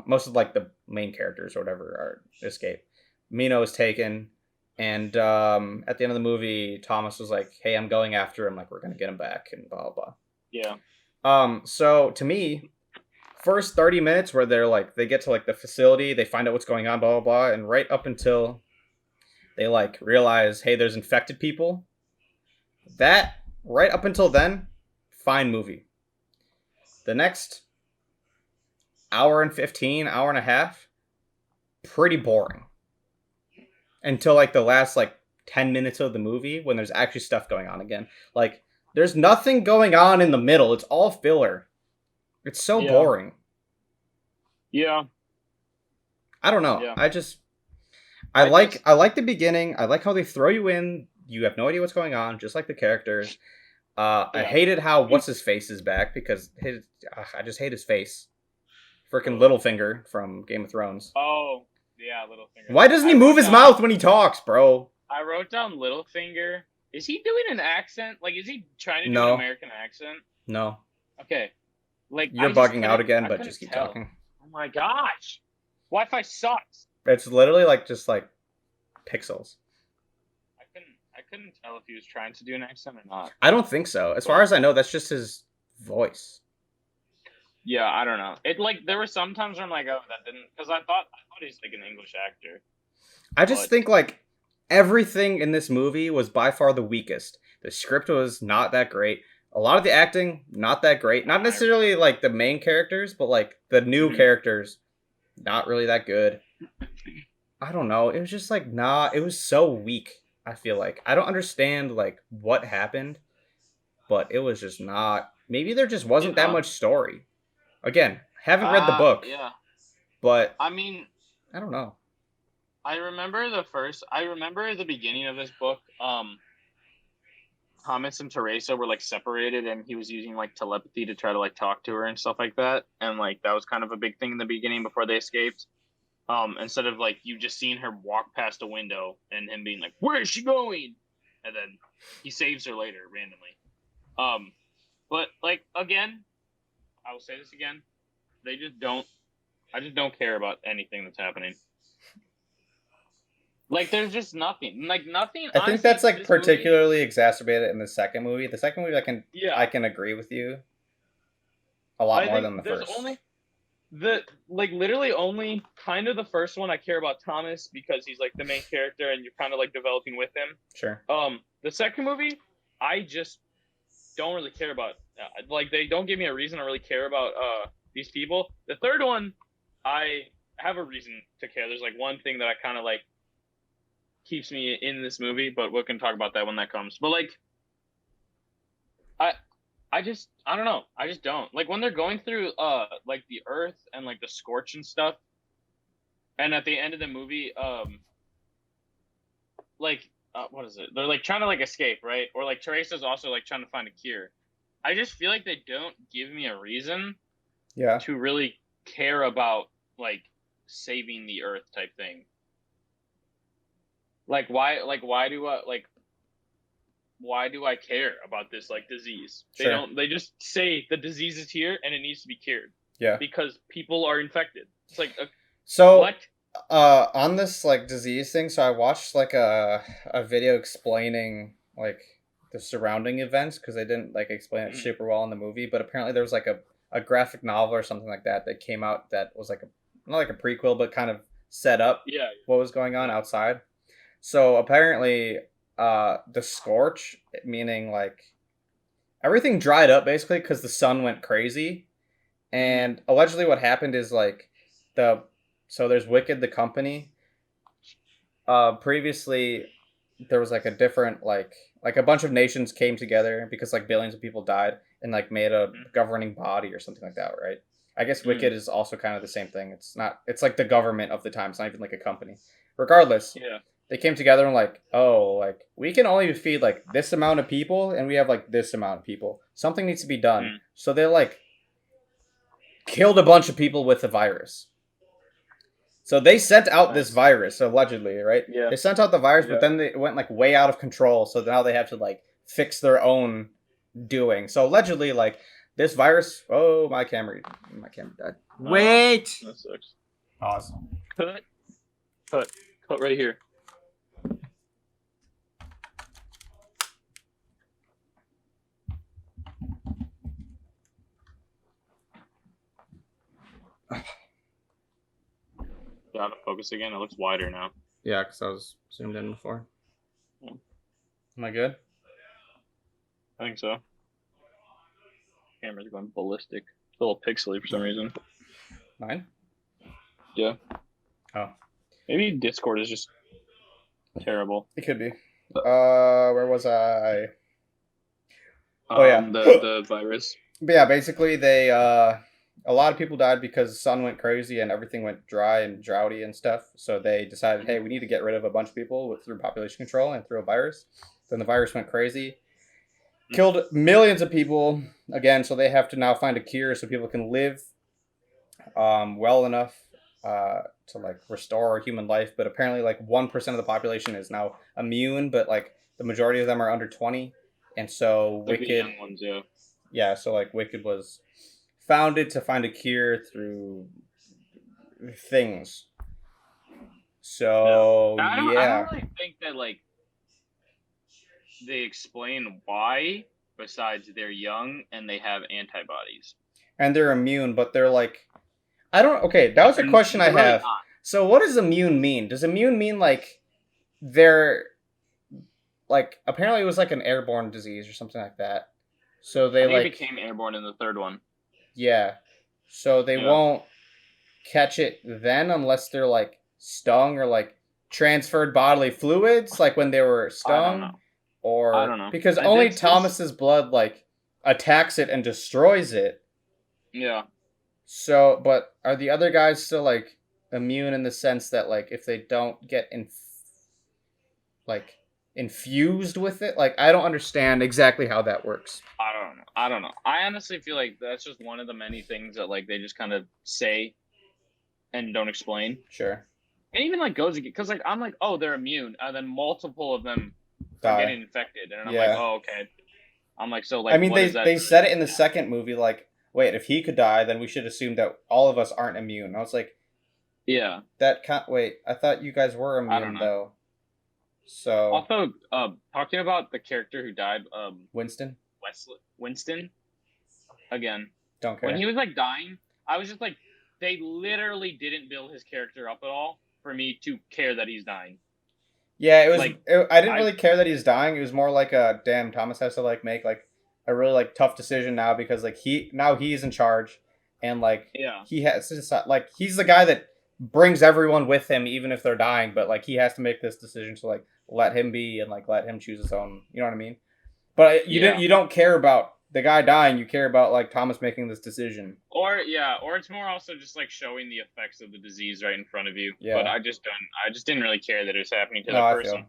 Most of like the main characters or whatever are escape. Mino is taken, and at the end of the movie, Thomas was like, "Hey, I'm going after him. Like, we're gonna get him back," and blah blah. Yeah. So to me, first 30 minutes where they're like they get to like the facility, they find out what's going on, blah blah blah, and right up until they like realize, hey, there's infected people. That right up until then, fine movie. The next hour and 15, hour and a half, pretty boring. Until like the last like 10 minutes of the movie when there's actually stuff going on again. Like there's nothing going on in the middle. It's all filler. It's so Yeah. boring. Yeah. I don't know. Yeah. I I like just. I like the beginning. I like how they throw you in. You have no idea what's going on, just like the characters. I Yeah. hated how what's his face is back because I just hate his face. Freaking Littlefinger from Game of Thrones. Oh, yeah, Littlefinger. Why doesn't he move his mouth when he talks, bro? I wrote down Littlefinger. Is he doing an accent? Like, is he trying to do an No, American accent? no. Okay. Like, You're bugging out again, I but couldn't just keep tell. talking. Oh my gosh. Wi-Fi sucks. It's literally like just like pixels. I couldn't tell if he was trying to do an accent or not. I don't think so. As far But as I know, that's just his voice. yeah, I don't know. It like there were some times where I'm like, oh, that didn't, because I thought he's like an English actor. I just But think like everything in this movie was by far the weakest. The script was not that great. A lot of the acting, not that great. Not necessarily like the main characters, but like the new Mhm. characters, not really that good. I don't know. It was just like nah. It was so weak. I feel like I don't understand like what happened, but it was just not. Maybe there just You wasn't that know, much story. Again, haven't read the book, yeah. but I mean, I don't know. I remember the beginning of this book. Thomas and Teresa were like separated, and he was using like telepathy to try to like talk to her and stuff like that. And like that was kind of a big thing in the beginning before they escaped. Instead of like you just seeing her walk past a window and him being like, "Where is she going?" and then he saves her later randomly. Um, but like again, I will say this again: they just don't. I just don't care about anything that's happening. Like there's just nothing. Like nothing. I think Honestly, that's like this movie. particularly exacerbated in the second movie. The second movie, Yeah, I can agree with you a lot I more think than the there's first. only the like literally only kind of the first one I care about Thomas because he's like the main character and you're kind of like developing with him. Sure. The second movie, I just don't really care about. Like they don't give me a reason to really care about these people. The third one, I have a reason to care. There's like one thing that I kind of like keeps me in this movie, but we can talk about that when that comes. But like I I don't know. I just don't. Like when they're going through like the earth and like the scorch and stuff, and at the end of the movie, like what is it? They're like trying to like escape, right? Or like Teresa's also like trying to find a cure. I just feel like they don't give me a reason Yeah. to really care about like saving the earth type thing. Why do I care about this like disease? They Sure. don't. They just say the disease is here and it needs to be cured Yeah. because people are infected. It's like So, what? on this like disease thing, so I watched like a video explaining like the surrounding events because they didn't like explain it Mhm. super well in the movie, but apparently there was like a graphic novel or something like that that came out that was like a not like a prequel, but kind of set up Yeah, what was going on yeah. outside. So apparently, the scorch, meaning like everything dried up basically because the sun went crazy, Mm-hmm. And allegedly, what happened is like the so there's Wicked the company. Previously, there was like a different like a bunch of nations came together because like billions of people died and like made a governing body or something like that, right? I guess Mm-hmm. Wicked is also kind of the same thing. It's not. It's like the government of the time. It's not even like a company. Regardless, Yeah. they came together and like, oh, like we can only feed like this amount of people, and we have like this amount of people. Something needs to be done. Mm. So they like killed a bunch of people with the virus. So they sent out this Nice. virus, allegedly, right? Yeah. They sent out the virus, but Yeah. then it went like way out of control. So now they have to like fix their own doing. So allegedly, like this virus. Oh, my camera died. Oh, Wait. that sucks. Pause. Cut. Cut. Cut right here. Got to focus again. It looks wider now. Yeah, because I was zoomed in before. Yeah. Am I good? I think so. Camera's going ballistic. It's a little pixely for some reason. Mine? Yeah. Oh, Maybe Discord is just terrible. it could be. Where was I? Oh yeah. The virus. But yeah, basically they a lot of people died because the sun went crazy and everything went dry and droughty and stuff. So they decided, hey, we need to get rid of a bunch of people through population control and through a virus. Then the virus went crazy, killed millions of people again. So they have to now find a cure so people can live well enough to like restore human life. But apparently, like 1% of the population is now immune, but like the majority of them are under 20. And so Like the Wicked, young ones, yeah. yeah, so like Wicked was founded to find a cure through things. Yeah. So I yeah, don't really think that like they explain why besides they're young and they have antibodies. and they're immune, but they're like, I don't. Okay, that was a question I They're really have. not. So what does immune mean? Does immune mean like they're like apparently it was like an airborne disease or something like that? So I they think it like became airborne in the third one. yeah, so they Yeah. won't catch it then unless they're like stung or like transferred bodily fluids, like when they were I don't stung, know. I or don't know. because only This Thomas's blood like attacks it and destroys it. yeah. So, but are the other guys still like immune in the sense that like if they don't get like infused with it? Like I don't understand exactly how that works. I don't know. I don't know. I honestly feel like that's just one of the many things that like they just kind of say and don't explain. Sure. And even like goes because like I'm like, oh, they're immune, and then multiple of them are Die. getting infected, and I'm like, Yeah. oh, okay. I'm like, so I like, mean, what is that? they said it in the second movie, like, wait, if he could die, then we should assume that all of us aren't immune. I was like, Yeah, that can't wait. I thought you guys were I don't immune know. though. So Also, talking about the character who died, Winston, Wesley Winston, again, don't when care. he was like dying, I was just like, they literally didn't build his character up at all for me to care that he's dying. Yeah, it was. Like, I didn't I really care that he was dying. It was more like a damn. Thomas has to like make like a really like tough decision now because like he's in charge, and like yeah, he has to decide, like he's the guy that brings everyone with him even if they're dying, but like he has to make this decision to like let him be and like let him choose his own. You know what I mean? But yeah. you don't care about the guy dying. You care about like Thomas making this decision. Or yeah, or it's more also just like showing the effects of the disease right in front of you. But Yeah. I just didn't really care that it was happening to No, that I person. feel.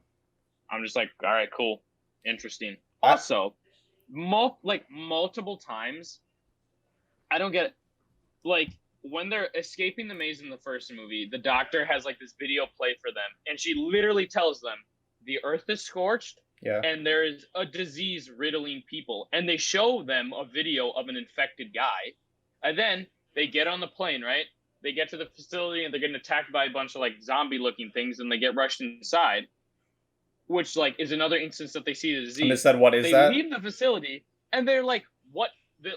I'm just like, all right, cool, interesting. I, Also, multiple times, I don't get it. Like when they're escaping the maze in the first movie, the doctor has like this video play for them, and she literally tells them the Earth is scorched yeah. and there is a disease riddling people, and they show them a video of an infected guy, and then they get on the plane, right? They get to the facility and they're getting attacked by a bunch of like zombie-looking things, and they get rushed inside, which like is another instance that they see the disease. And they said, "What is they that?" They leave the facility and they're like, "What?"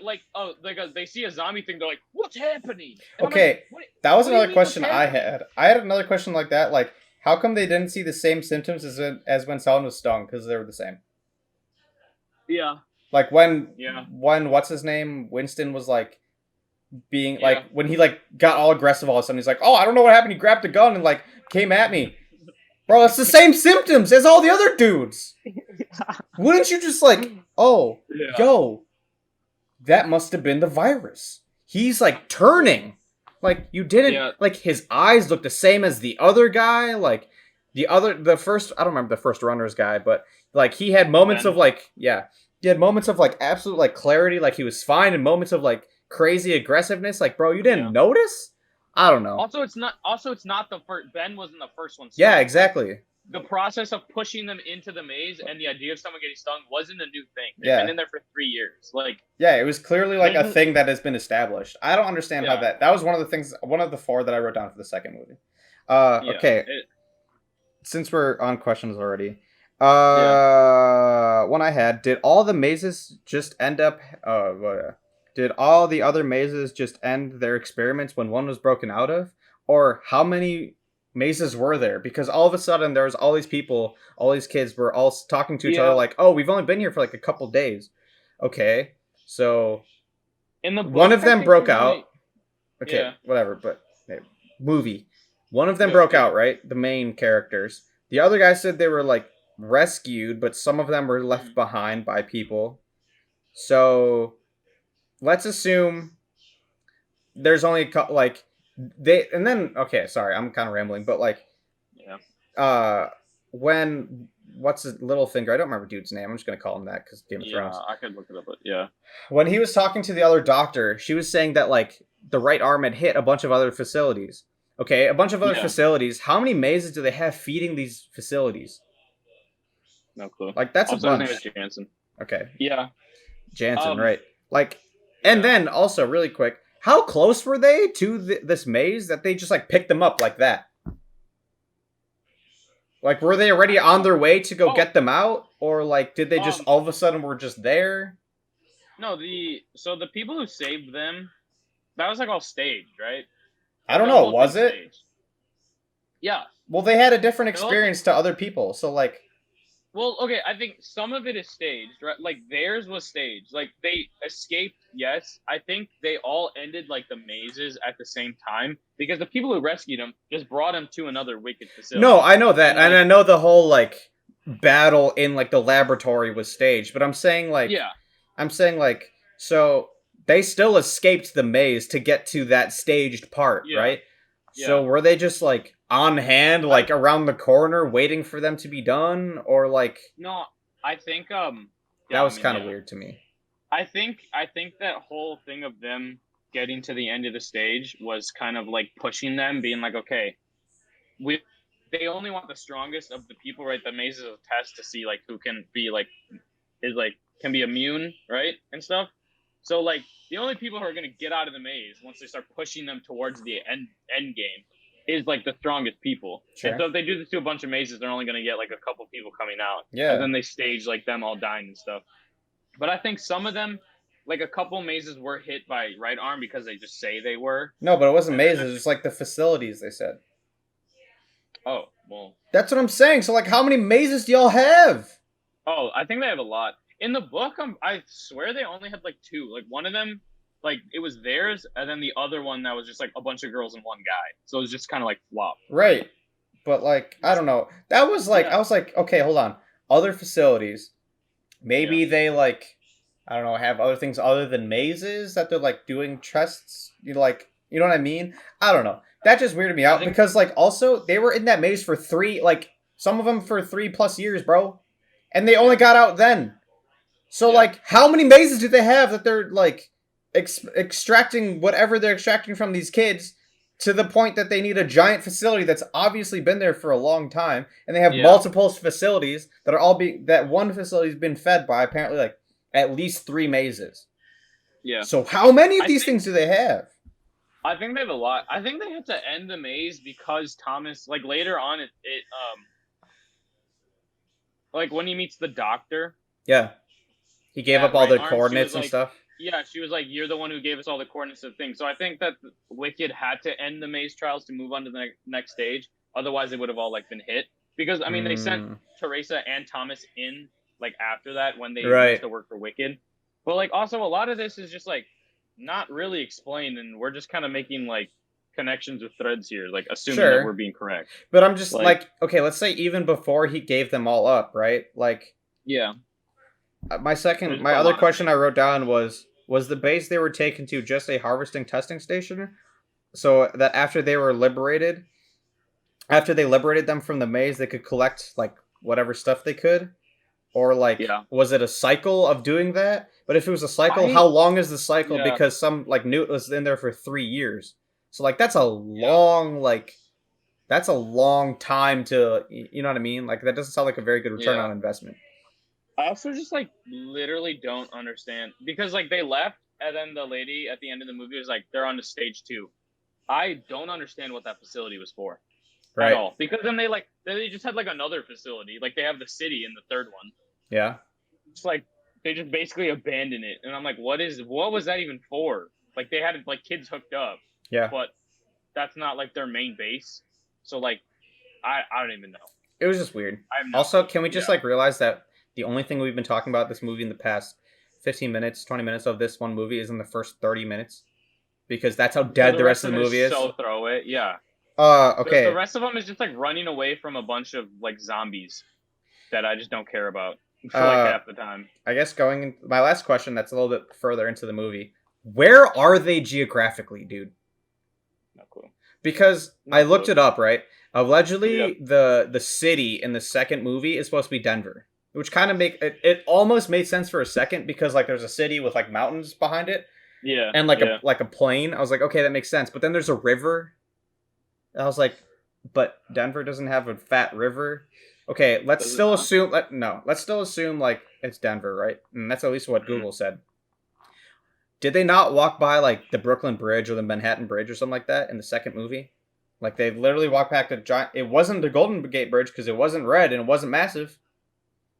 Like, oh, they see a zombie thing. They're like, "What's happening?" And Okay, I'm like, that was what do you another mean, what's question I happening? had. I had another question like that. Like, how come they didn't see the same symptoms as when someone was stung? Because they were the same. Yeah, Like yeah. when what's his name Winston was like being Yeah. like when he like got all aggressive all of a sudden. He's like, "Oh, I don't know what happened." He grabbed a gun and like came at me, bro. It's the same symptoms as all the other dudes. Wouldn't you just like, oh, Yeah. yo, that must have been the virus. He's like turning. Like you didn't Yeah. like his eyes look the same as the other guy. Like the first I don't remember the first runners guy, but like he had moments Ben. of like yeah, he had moments of like absolute like clarity, like he was fine, and moments of like crazy aggressiveness. Like bro, you Yeah. didn't notice? I don't know. Also, it's not. Also, it's not the first. Ben wasn't the first one Yeah, stung. Like exactly. the process of pushing them into the maze and the idea of someone getting stung wasn't a new thing. They've been Yeah. in there for 3 years. Like Yeah, it was clearly like there's a thing that has been established. I don't understand how yeah, that was one of the things, one of the four that I wrote down for the second movie. yeah, Okay, since we're on questions already, yeah. one I had, did all the mazes just end up, did all the other mazes just end their experiments when one was broken out of? Or how many mazes were there? Because all of a sudden there was all these people, all these kids were all talking to each other Yeah. like, oh, we've only been here for like a couple days. Okay, so In the one book, of I them think broke there's out. only Okay, yeah. whatever, but hey, movie. One of them Go broke go. out, right? The main characters. The other guy said they were like rescued, but some of them were left Mhm. behind by people. So let's assume there's only a couple, like they, and then okay, sorry, I'm kind of rambling, but like Yeah. uh when what's his little finger? I don't remember dude's name. I'm just gonna call him that because Game of Yeah, Thrones. I could look it up, but yeah. When he was talking to the other doctor, she was saying that like the right arm had hit a bunch of other facilities. Okay, a bunch of other Yeah. facilities. How many mazes do they have feeding these facilities? No clue. Like that's a Also, his name is bunch. Jansen. Okay, Yeah. Jansen, Um. right? Like, and Yeah. then also really quick, how close were they to this maze that they just like picked them up like that? Like, were they already I on don't. their way to go Oh. get them out, or like did they just Um. all of a sudden were just there? No. The people who saved them, that was like all staged, right? I Like don't the know. whole Was thing it? staged. Yeah. Well, they had a different The whole thing. experience to other people, so like Well, okay, I think some of it is staged, right? Like theirs was staged. Like they escaped, yes. I think they all ended like the mazes at the same time because the people who rescued them just brought them to another wicked no, facility. I know that, And and like, I know the whole like battle in like the laboratory was staged, but yeah, I'm saying like, so they still escaped the maze to get to that staged part, yeah, right? So yeah. were they just like on hand, I like around the corner, waiting for them to be done, or like no, I think that yeah, I was mean, kind of yeah. weird to me. I think that whole thing of them getting to the end of the stage was kind of like pushing them, being like, okay, we they only want the strongest of the people, right? The maze is a test to see like who can be like is like can be immune, right? And stuff. So like the only people who are gonna get out of the maze once they start pushing them towards the end game is like the strongest people. And Sure. so if they do this to a bunch of mazes, they're only gonna get like a couple people coming out. And Yeah. then they stage like them all dying and stuff. But I think some of them, like a couple mazes were hit by right arm because they just say they were. No, but it wasn't And then mazes. It was like the facilities. They said. oh well That's what I'm saying. So like, how many mazes do y'all have? oh, I think they have a lot. In the book, I swear they only had like two. Like one of them, like it was theirs, and then the other one that was just like a bunch of girls and one guy. So it was just kind of like flop. Right. But like, I don't know. That was like, Yeah, I was like, okay, hold on. Other facilities, yeah, maybe they like, I don't know, have other things other than mazes that they're like doing tests. You know, like, you know what I mean? I don't know. That just weirded me I out think because like also they were in that maze for like some of them for 3+ years, bro, and they only yeah, got out then. So yeah, like, how many mazes do they have that they're like extracting whatever they're extracting from these kids to the point that they need a giant facility that's obviously been there for a long time, and they have yeah, multiple facilities that are all that one facility's been fed by apparently like at least 3 mazes. yeah. So how many of I these think things do they have? I think they have a lot. I think they had to end the maze because Thomas, like later on, it like when he meets the doctor, Yeah, he gave up that all right their arm, she was coordinates and like, stuff. yeah, she was like, you're the one who gave us all the coordinates of the thing. So I think that Wicked had to end the maze trials to move on to the next stage. Otherwise, they would have all like been hit. Because I mean, they sent Mm, Teresa and Thomas in like after that when they used right. to work for Wicked. But like also a lot of this is just like not really explained, and we're just kind of making like connections with threads here, like assuming that we're Sure. being correct. But I'm just Like, like, okay, let's say even before he gave them all up, right? Like, yeah, there's my a other lot of question I things. wrote down was the base they were taken to just a harvesting testing station? So that after they liberated them from the maze, they could collect like whatever stuff they could? Or like Yeah, was it a cycle of doing that? But if it was a cycle, how I long is the cycle? yeah Because some like Newt was in there for 3 years. So like yeah. that's a long time to you know what I mean? Like that doesn't sound like a very good return Yeah. on investment. I also just like literally don't understand because like they left and then the lady at the end of the movie was like they're on to stage two. I don't understand what that facility was for at Right. all because then they just had like another facility like they have the city in the third one. Yeah. It's like they just basically abandon it and I'm like what was that even for? Like they had like kids hooked up, Yeah. but that's not like their main base. So like I don't even know. It was just weird. I have no Also, clue. can we just Yeah. like realize that the only thing we've been talking about this movie in the past 15 minutes, 20 minutes of this one movie is in the first 30 minutes? Because that's how So dead the the rest rest of of the it is movie is. so throwaway. Yeah. The Okay. rest of them is just like running away from a bunch of like zombies that I just don't care about for like Uh, half the time. I guess going in, my last question that's a little bit further into the movie. Where are they geographically, dude? No clue. Because I No looked clue. it up, right? Yeah. Allegedly, the city in the second movie is supposed to be Denver, which kind of make it almost made sense for a second because like there's a city with like mountains behind it Yeah. and Yeah. like a plain. I was like, okay, that makes sense. But then there's a river. I was like, but Denver doesn't have a fat river. Okay, let's Does it still not? assume. Let's still assume like it's Denver, right? And that's at least what Mm. Google said. Did they not walk by like the Brooklyn Bridge or the Manhattan Bridge or something like that in the second movie? Like they literally walked back the giant. It wasn't the Golden Gate Bridge because it wasn't red and it wasn't massive,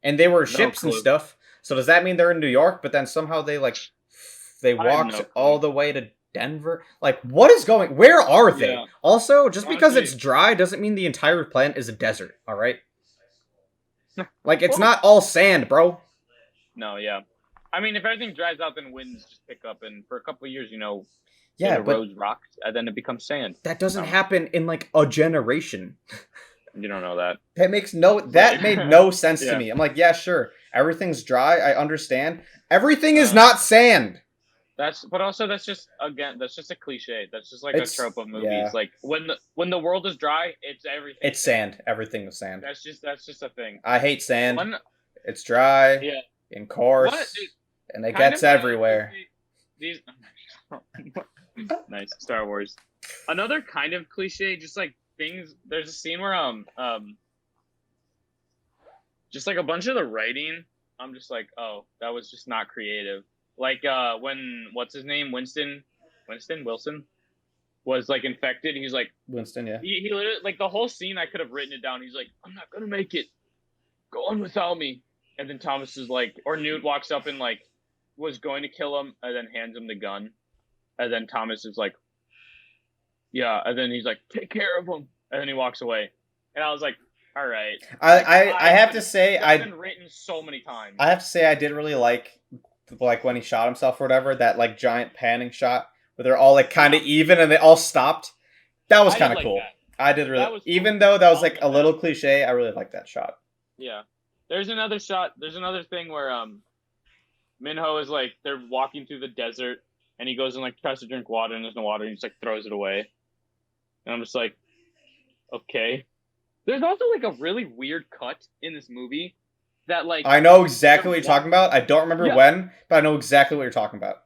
and they were No ships and clue. stuff. So does that mean they're in New York? But then somehow they I have walked no all clue. the way to Denver. Like what is going? Where are they? Yeah. Also, just because it's Honestly. dry doesn't mean the entire planet is a desert. All right, like it's Well, not all sand, bro. no. Yeah. I mean, if everything dries out, then winds just pick up, and for a couple of years, it Yeah, but erodes rocks, and then it becomes sand. that doesn't I don't know. happen in like a generation. You don't know that. Like, That made no sense to yeah. me. I'm like, yeah, sure. Everything's dry. I understand. Everything is Uh, not sand. but also that's just again that's just a cliche. That's just like a It's trope of movies. yeah. Like when the world is dry, it's everything It's sand. sand. Everything is sand. That's just a thing. I hate sand. One It's dry yeah. and What coarse dude, and it kind gets of everywhere. these nice Star Wars. Another kind of cliche, just like things. There's a scene where just like a bunch of the writing. I'm just like, oh, that was just not creative. Like when what's his name, Winston Wilson was like infected. He's like Winston, yeah. he literally like the whole scene. I could have written it down. He's like, I'm not gonna make it. Go on without me. And then Thomas is like, or Newt walks up and like was going to kill him, and then hands him the gun. And then Thomas is like, yeah. And then he's like, take care of him. And then he walks away. And I was like, all right. Like I have to say that's been written so many times. I have to say I did really like when he shot himself or whatever, that like giant panning shot where they're all like kind of Yeah, even and they all stopped. That was I did kind of like cool. that. I did really, That was cool. even though that was I'll like admit a that. little cliche, I really like that shot. Yeah. There's another shot. There's another thing where Minho is like they're walking through the desert and he goes and like tries to drink water and there's no water and he just like throws it away. And I'm just like, okay. There's also like a really weird cut in this movie that like I know exactly they're what you're talking about. I don't remember yeah, when, but I know exactly what you're talking about.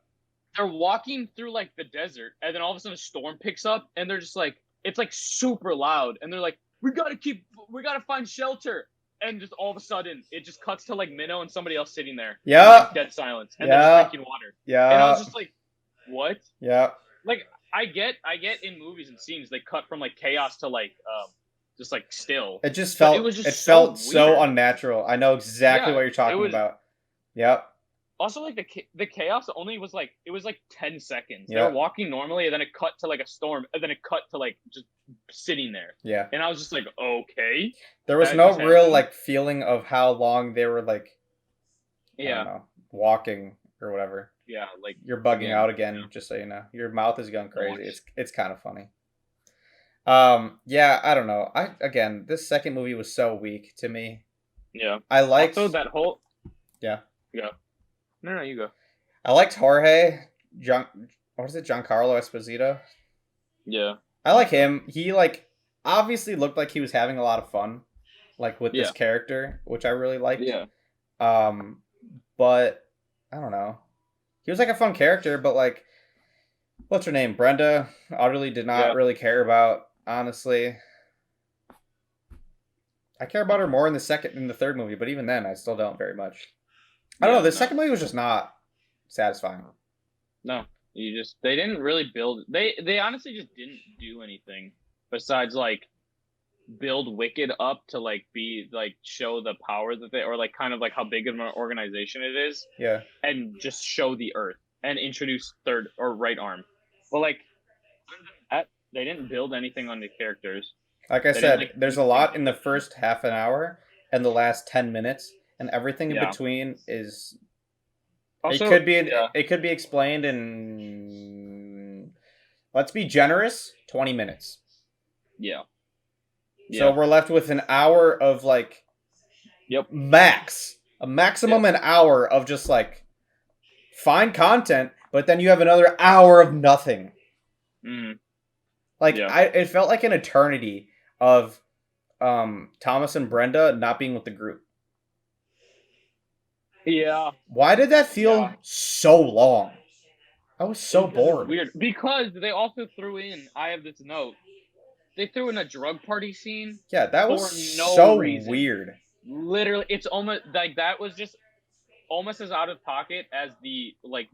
they're walking through like the desert and then all of a sudden a storm picks up and they're just like it's like super loud and they're like we gotta find shelter and just all of a sudden it just cuts to like Minnow and somebody else sitting there and Yeah, like dead silence and they're just yeah, drinking water and I was yeah, just like what yeah. like I get in movies and scenes they cut from like chaos to like just like still It just but it felt was it just so felt so weird unnatural. I know exactly yeah what you're it talking was about. Yep, also like the chaos only was like it was like 10 seconds they were yep, walking normally and then it cut to like a storm and then it cut to like just sitting there yeah. and I was just like okay There was that no just real happened like feeling of how long they were like I don't yeah know walking or whatever. Yeah, like You're bugging again, out again, just so you know. Your mouth is going don't crazy. watch. It's kind of funny. Yeah, I don't know. This second movie was so weak to me. Yeah. I liked Also, that whole yeah. yeah. No, no, you go. I liked Jorge what is it? Giancarlo Esposito. Yeah. I like him. He like obviously looked like he was having a lot of fun like with this Yeah. character, which I really liked. Yeah. Um but I don't know. He was like a fun character, but like what's her name? Brenda utterly did not Yeah. really care about, honestly. I care about her more in the third movie, but even then I still don't very much. I don't know, Yeah. the No. second movie was just not satisfying. No. You just they didn't really build. They honestly just didn't do anything besides like build Wicked up to like be like show the power that they or like kind of like how big of an organization it is, Yeah. and just show the Earth and introduce third or right arm. But like they didn't build anything on the characters. Like I They didn't said, like do there's a anything lot in with the them. first half an hour and the last 10 minutes, and everything in Yeah. between is Also, yeah, it could be explained in, let's be generous, 20 minutes. yeah, So yeah, we're left with an hour of like yep, a maximum yep. an hour of just like fine content, but then you have another hour of nothing. Mm, Like yeah, it felt like an eternity of Thomas and Brenda not being with the group. yeah, Why did that yeah. feel so long? I was so Because it's bored. weird. Because they also threw in. I have this note. They threw in a drug party scene Yeah, that was for no so reason. weird. Literally, it's almost like that was just almost as out of pocket as the like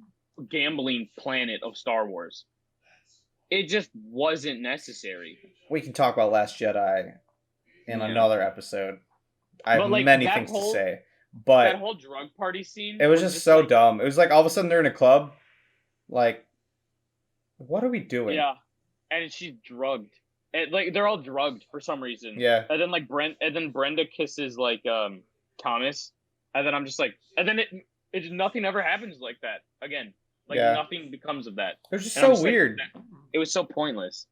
gambling planet of Star Wars. It just wasn't necessary. We can talk about Last Jedi in Yeah, another episode. I have but like many things to say, but that whole drug party scene it was was just just so like, dumb. It was like all of a sudden they're in a club. Like, what are we doing? yeah, and she's drugged. And like they're all drugged for some reason. Yeah, And then like Brenda kisses like Thomas. And then I'm just like and then it nothing ever happens like that again. Like yeah. nothing becomes of that. It was just And I'm so just like weird. it was so pointless.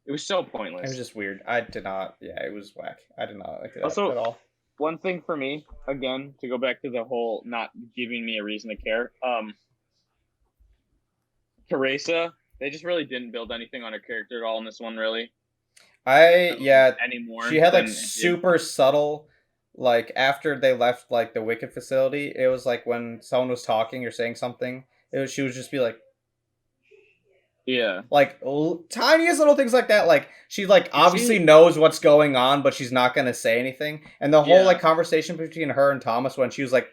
It was so It was pointless. just weird. I did not. Yeah, it was whack. I did not like that Also, at all. one thing for me, again, to go back to the whole not giving me a reason to care, Teresa, they just really didn't build anything on her character at all in this one, really. Yeah, Any more she had like than it did. super subtle, like after they left like the Wicked facility, it was like when someone was talking or saying something, she would just be Yeah. like tiniest little things like that. Like she like obviously She, knows what's going on, but she's not gonna say anything. And the whole like yeah, conversation between her and Thomas when she was like,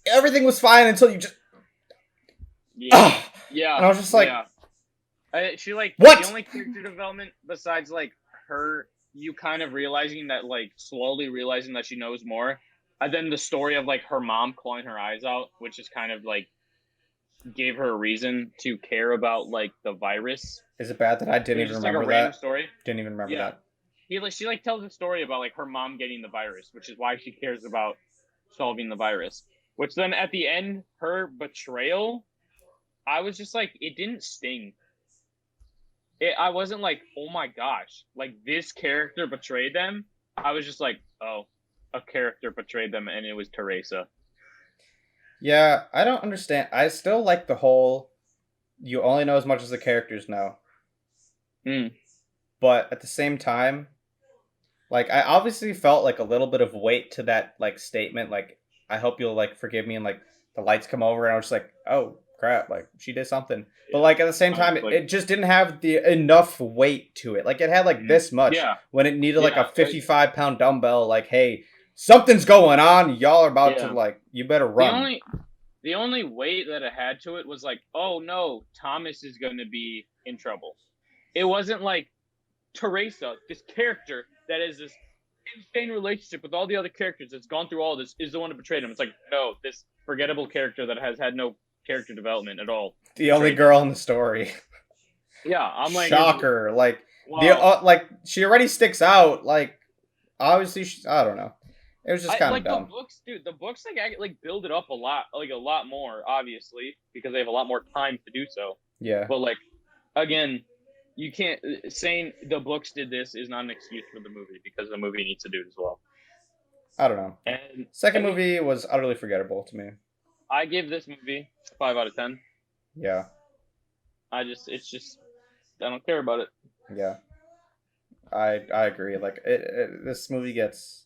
everything was fine until you just, yeah, and yeah, I was just like, yeah. She like the what? only character development besides like her, you kind of realizing that like slowly realizing that she knows more, and then the story of like her mom clawing her eyes out, which is kind of like gave her a reason to care about like the virus. Is it bad that I It didn't was even just like a remember random that? story. Didn't even remember Yeah, that. she like tells a story about like her mom getting the virus, which is why she cares about solving the virus. Which then at the end, her betrayal, I was just like, it didn't sting. I wasn't like, oh my gosh, like this character betrayed them. I was just like, oh, a character betrayed them, and it was Teresa. Yeah, I don't understand. I still like the whole you only know as much as the characters know. Mm. But at the same time, like I obviously felt like a little bit of weight to that like statement, like I hope you'll like forgive me, and like the lights come over and I was just like, "Oh, crap, like she did something." But Yeah, like at the same I was time, just like, it just didn't have the enough weight to it. Like it had like this much yeah, when it needed like yeah, a 55-pound dumbbell, like, "Hey, something's going on. Y'all are about to yeah. like you better The run." only the only weight that it had to it was like, oh no, Thomas is going to be in trouble. It wasn't like Teresa, this character that is this insane relationship with all the other characters that's gone through all this, is the one who betrayed him. It's like, no, this forgettable character that has had no character development at all The only betrayed them. girl in the story. Yeah, I'm like, Shocker. Like the wow. like she already sticks out. Like obviously, I don't know. It was just I kind of like the dumb. books, dude. The books like build it up a lot more, obviously, because they have a lot more time to do so. Yeah, But like, again, you can't saying the books did this is not an excuse for the movie because the movie needs to do it as well. I don't know. And Second at least movie was utterly forgettable to me. I give this movie 5 out of 10. Yeah, It's just I don't care about it. yeah, I agree. Like this movie gets.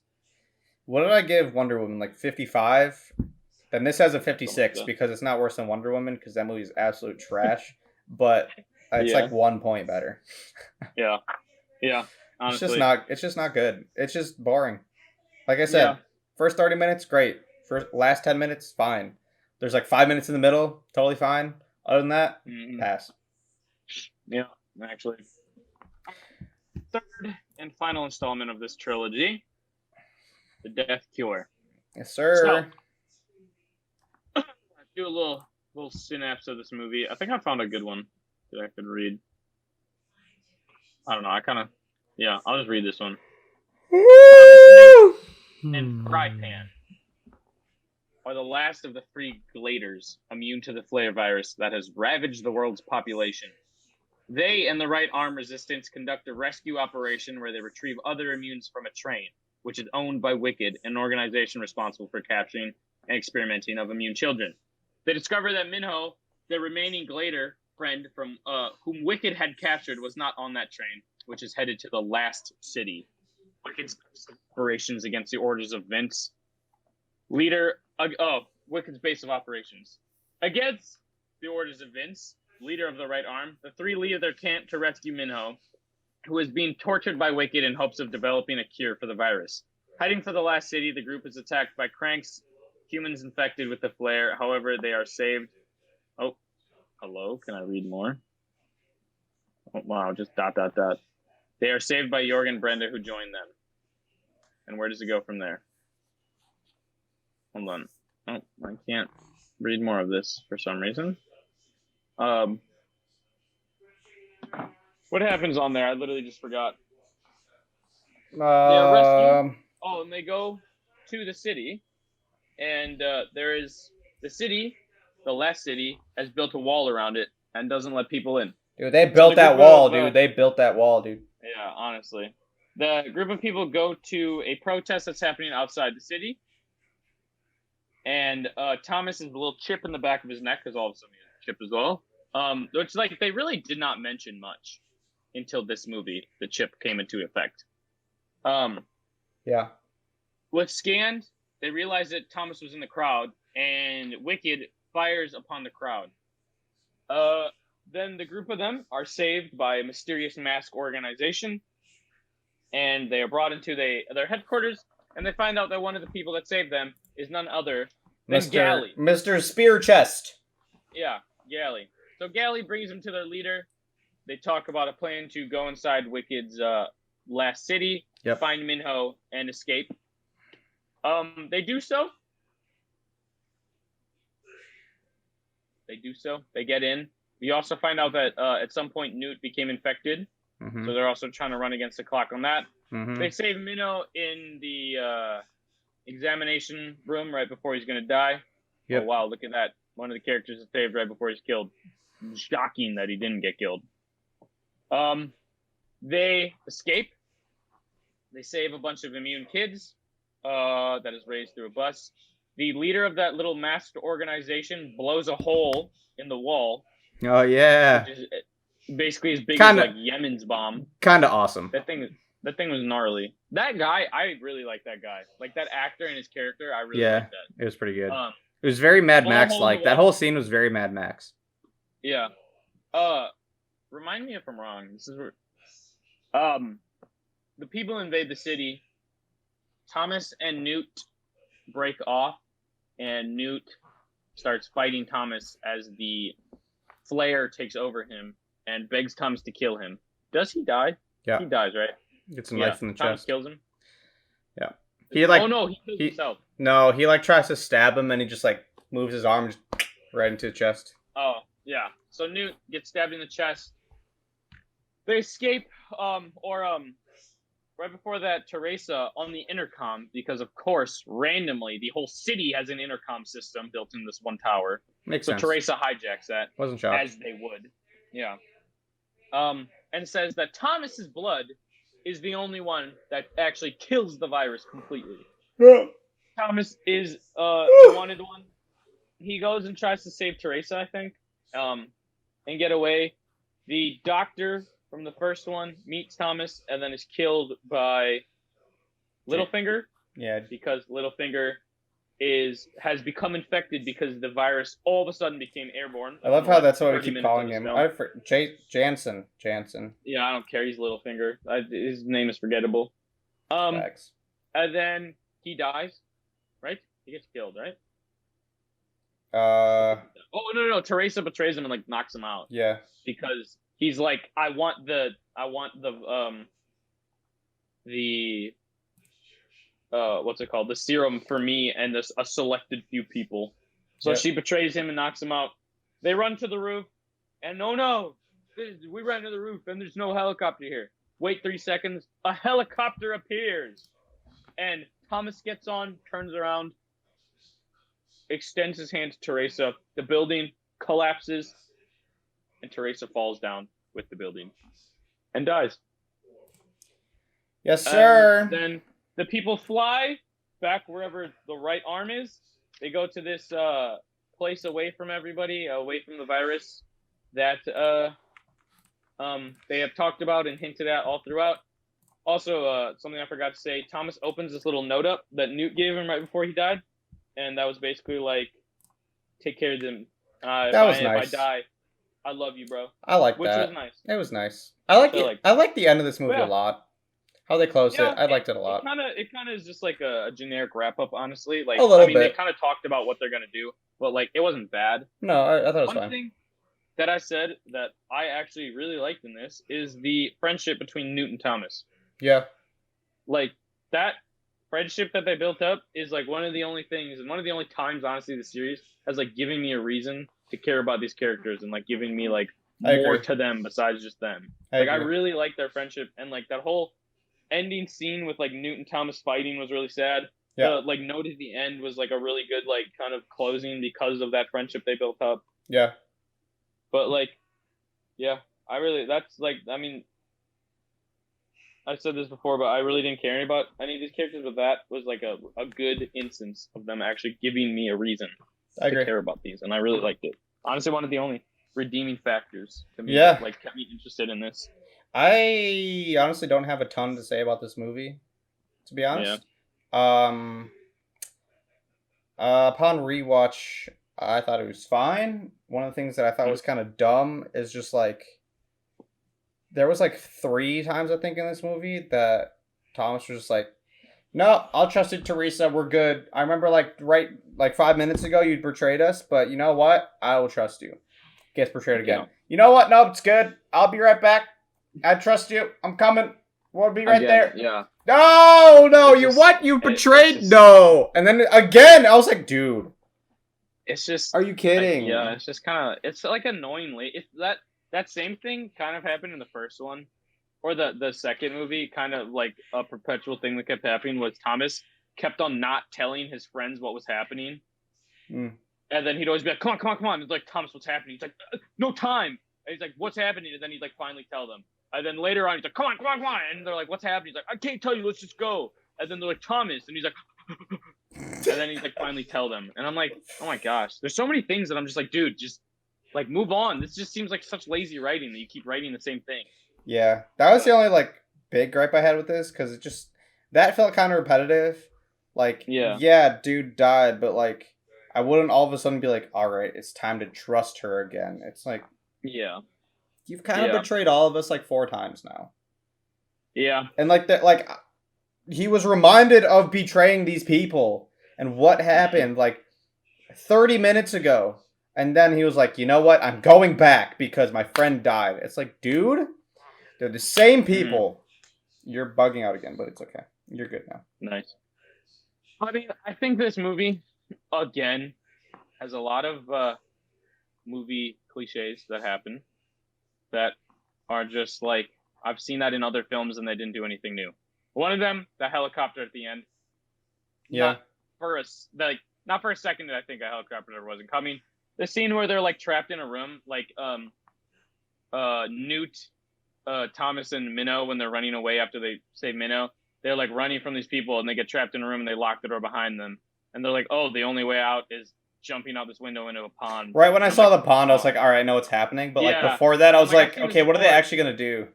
What did I give Wonder Woman? Like 55. Then this has a Something like 56 that. because it's not worse than Wonder Woman because that movie is absolute trash. But it's Yeah, like 1 point better. yeah, yeah. Honestly, It's just not good. It's just boring. Like I yeah, said, first 30 minutes, great. First last 10 minutes, fine. There's like 5 minutes in the middle, totally fine. Other than that, hmm pass. yeah. Actually, third and final installment of this trilogy, The Death Cure. Yes, So, sir. do a little synapse of this movie. I think I found a good one that I could read. I don't know. I kind of, yeah. I'll just read this one. Thomas Newt and Fry Pan are the last of the three gladers immune to the flare virus that has ravaged the world's population. They and the Right Arm Resistance conduct a rescue operation where they retrieve other immunes from a train, which is owned by Wicked, an organization responsible for capturing and experimenting of immune children. They discover that Minho, their remaining glader friend from whom Wicked had captured, was not on that train, which is headed to the last city. Wicked's operations against the orders of Vince, Wicked's base of operations against the orders of Vince, leader of the Right Arm. The three leave their camp to rescue Minho, who is being tortured by Wicked in hopes of developing a cure for the virus. Heading for the last city, the group is attacked by Cranks, humans infected with the flare. However, they are saved. Oh, hello. Can I read more? Oh, wow, just dot, dot, dot. They are saved by Jorg and Brenda, who join them. And where does it go from there? Hold on. Oh, I can't read more of this for some reason. What happens on there? I literally just forgot. They are rescued. Oh, and they go to the city, and there is the city, the last city, has built a wall around it and doesn't let people in. Dude, they So built the group that wall, of dude. They built that wall, dude. yeah, honestly, the group of people go to a protest that's happening outside the city, and Thomas is a little chip in the back of his neck because all of a sudden he has a chip as well. Which like they really did not mention much until this movie. The chip came into effect. Yeah. With scanned, they realized that Thomas was in the crowd, and Wicked fires upon the crowd. Then the group of them are saved by a mysterious mask organization, and they are brought into their headquarters, and they find out that one of the people that saved them is none other than Galley. Mr. Spear Chest. Yeah, Galley. So Galley brings them to their leader. They talk about a plan to go inside Wicked's last city, find Minho, and escape. They do so. They get in. We also find out that at some point Newt became infected. Mm-hmm. So they're also trying to run against the clock on that. Mm-hmm. They save Minho in the examination room right before he's going to die. Yep. Oh, wow, look at that. One of the characters is saved right before he's killed. Shocking that he didn't get killed. They escape. They save a bunch of immune kids that is raised through a bus. The leader of that little masked organization blows a hole in the wall. Oh, yeah. Which is basically as big as like Yemen's bomb. Kind of awesome. That thing was gnarly. That guy, I really like that guy. Like that actor and his character, I really like that. It was pretty good. It was very Mad Max like. That whole scene was very Mad Max. Yeah. Remind me if I'm wrong. This is where the people invade the city. Thomas and Newt break off, and Newt starts fighting Thomas as the flare takes over him and begs Thomas to kill him. Does he die? Yeah. He dies, right? Gets a knife in the Thomas chest. Kills him. Yeah. He kills himself. No, he like tries to stab him and he just like moves his arm right into the chest. Oh, yeah. So Newt gets stabbed in the chest. They escape, Teresa on the intercom, because of course, randomly, the whole city has an intercom system built in this one tower. Makes So sense. Teresa hijacks that, Wasn't shocked. as they would. Yeah. And says that Thomas's blood is the only one that actually kills the virus completely. Thomas is the wanted one. He goes and tries to save Teresa, I think, and get away. The doctor from the first one meets Thomas and then is killed by Littlefinger. Yeah. Because Littlefinger has become infected because the virus all of a sudden became airborne. I love how that's what we keep calling him. Jansen. Yeah, I don't care. He's Littlefinger. His name is forgettable. Facts. And then he dies, right? He gets killed, right? Oh no! Teresa betrays him and like knocks him out. Yeah. Because he's like, I want the what's it called? The serum for me and a selected few people. So she betrays him and knocks him out. They run to the roof, and oh no, we ran to the roof and there's no helicopter here. Wait 3 seconds, a helicopter appears, and Thomas gets on, turns around, extends his hand to Teresa. The building collapses, and Teresa falls down with the building and dies. Yes, sir. And then the people fly back wherever the right arm is. They go to this place away from everybody, away from the virus that they have talked about and hinted at all throughout. Also, something I forgot to say, Thomas opens this little note up that Newt gave him right before he died. And that was basically like, take care of them. That was nice. If I die, I love you, bro. I like that. Which was nice. It was nice. I like the end of this movie a lot. How they closed it. I liked it a lot. It kind of is just like a generic wrap up, honestly. Like, a little bit. They kind of talked about what they're gonna do, but like, it wasn't bad. No, I thought it was fine. One thing that I said that I actually really liked in this is the friendship between Newt and Thomas. Yeah. Like, that friendship that they built up is like one of the only things, and one of the only times, honestly, the series has like given me a reason to care about these characters and like giving me like more to them besides just them. I really like their friendship, and like that whole ending scene with like Newt and Thomas fighting was really sad. Yeah. Like note at the end was like a really good like kind of closing because of that friendship they built up. Yeah. But like, yeah, that's like, I mean, I've said this before, but I really didn't care about any of these characters, but that was like a good instance of them actually giving me a reason to care about these, and I really liked it. Honestly, one of the only redeeming factors to me that like kept me interested in this. I honestly don't have a ton to say about this movie, to be honest. Yeah. Upon rewatch, I thought it was fine. One of the things that I thought was kind of dumb is just like, there was like 3 times I think in this movie that Thomas was just like, no, I'll trust it, Teresa. We're good. I remember like 5 minutes ago you betrayed us, but you know what? I will trust you. Gets betrayed again. Yeah. You know what? No, it's good. I'll be right back. I trust you. I'm coming. We'll be right there. Yeah. No, you betrayed? No. And then again, I was like, dude. It's just. Are you kidding? Yeah, it's just kind of. It's like annoyingly. If that same thing kind of happened in the first one, or the second movie, kind of like a perpetual thing that kept happening was Thomas kept on not telling his friends what was happening. Mm. And then he'd always be like, come on. It's like, Thomas, what's happening? He's like, no time. And he's like, what's happening? And then he'd like finally tell them. And then later on, he's like, come on. And they're like, what's happening? He's like, I can't tell you. Let's just go. And then they're like, Thomas. And he's like, and then he's like, finally tell them. And I'm like, oh my gosh. There's so many things that I'm just like, dude, just like move on. This just seems like such lazy writing that you keep writing the same thing. Yeah. That was the only like big gripe I had with this, because it just, that felt kind of repetitive. Like, yeah, dude died, but like, I wouldn't all of a sudden be like, all right, it's time to trust her again. It's like, yeah, you've kind of betrayed all of us like 4 times now. Yeah. And like that, like he was reminded of betraying these people and what happened like 30 minutes ago. And then he was like, you know what? I'm going back because my friend died. It's like, dude, they're the same people. You're bugging out again, but it's okay. You're good now. Nice. I mean, I think this movie, again, has a lot of movie cliches that happen that are just like, I've seen that in other films and they didn't do anything new. One of them, the helicopter at the end. Yeah. Not for a not for a second did I think a helicopter wasn't coming. The scene where they're like trapped in a room, like Newt, Thomas, and Minnow when they're running away after they save Minnow. They're like running from these people and they get trapped in a room and they lock the door behind them. And they're like, oh, the only way out is jumping out this window into a pond. Right when I And I'm saw like, the pond, I was oh, like, all right, I know what's happening. But like yeah. before that, I I'm was like, I've like, seen this okay, what are they before. actually gonna do?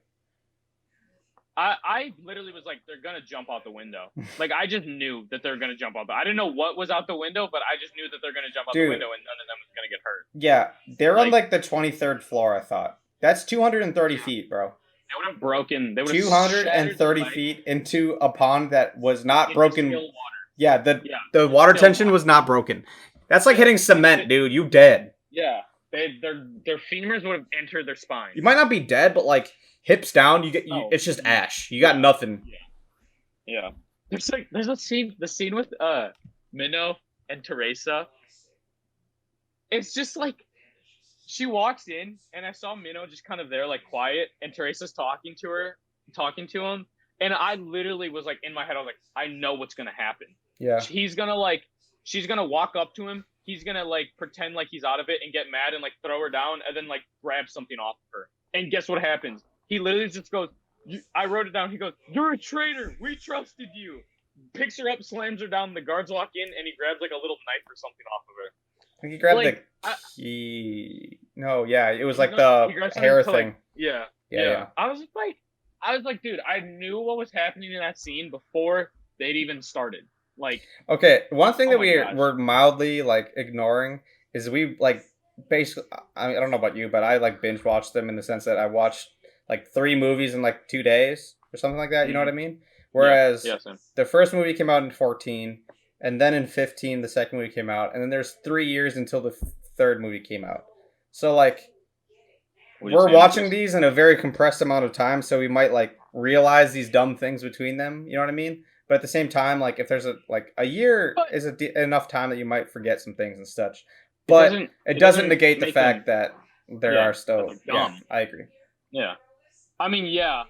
I literally was like, they're gonna jump out the window. Like I just knew that they're gonna jump out. I didn't know what was out the window, but I just knew that they're gonna jump out the Dude, window and none of them was gonna get hurt. yeah, they're on Like like the 23rd floor. I thought that's 230 yeah, feet, bro. they would have broken. They would have shattered their 230 leg feet into a pond that was not into still broken. water. Yeah, Yeah, the into water still tension water. was not broken. That's like Yeah, hitting cement, dude. You dead. yeah. Their femurs would have entered their spine. You might not be dead, but like hips down, Oh, it's just ash. You got yeah, nothing. yeah, yeah. There's a scene, the scene with Minnow and Teresa. It's just like she walks in and I saw Minnow just kind of there like quiet and Teresa's talking to him, and I literally was like in my head I was like I know what's gonna happen. Yeah. He's gonna like she's gonna walk up to him, he's gonna like pretend like he's out of it and get mad and like throw her down and then like grab something off of her. And guess what happens? He literally just goes, I wrote it down. He goes, "You're a traitor. We trusted you." Picks her up, slams her down. The guards walk in, and he grabs like a little knife or something off of her. I think he grabbed Like, the key. No, yeah, it was he like gra- he the grabs something hair to, thing. like, yeah, Yeah, yeah. yeah. I was like, dude, I knew what was happening in that scene before they'd even started. Like, Okay, one thing oh that my gosh, we're mildly like ignoring is we like basically. I mean, I don't know about you, but I like binge watched them in the sense that I watched like 3 movies in like 2 days or something like that. You know what I mean? yeah, Whereas yeah, Sam. the first movie came out in 14, and then in 15 the second movie came out, and then there's 3 years until the third movie came out. So like What are you we're saying, watching Chris? these in a very compressed amount of time, so we might like realize these dumb things between them. You know what I mean? But at the same time, like if there's a year But is enough time that you might forget some things and such. it But doesn't. it It doesn't doesn't negate the make them. fact that there Yeah, are that still. they're Yeah, dumb. I agree. Yeah, I mean, yeah.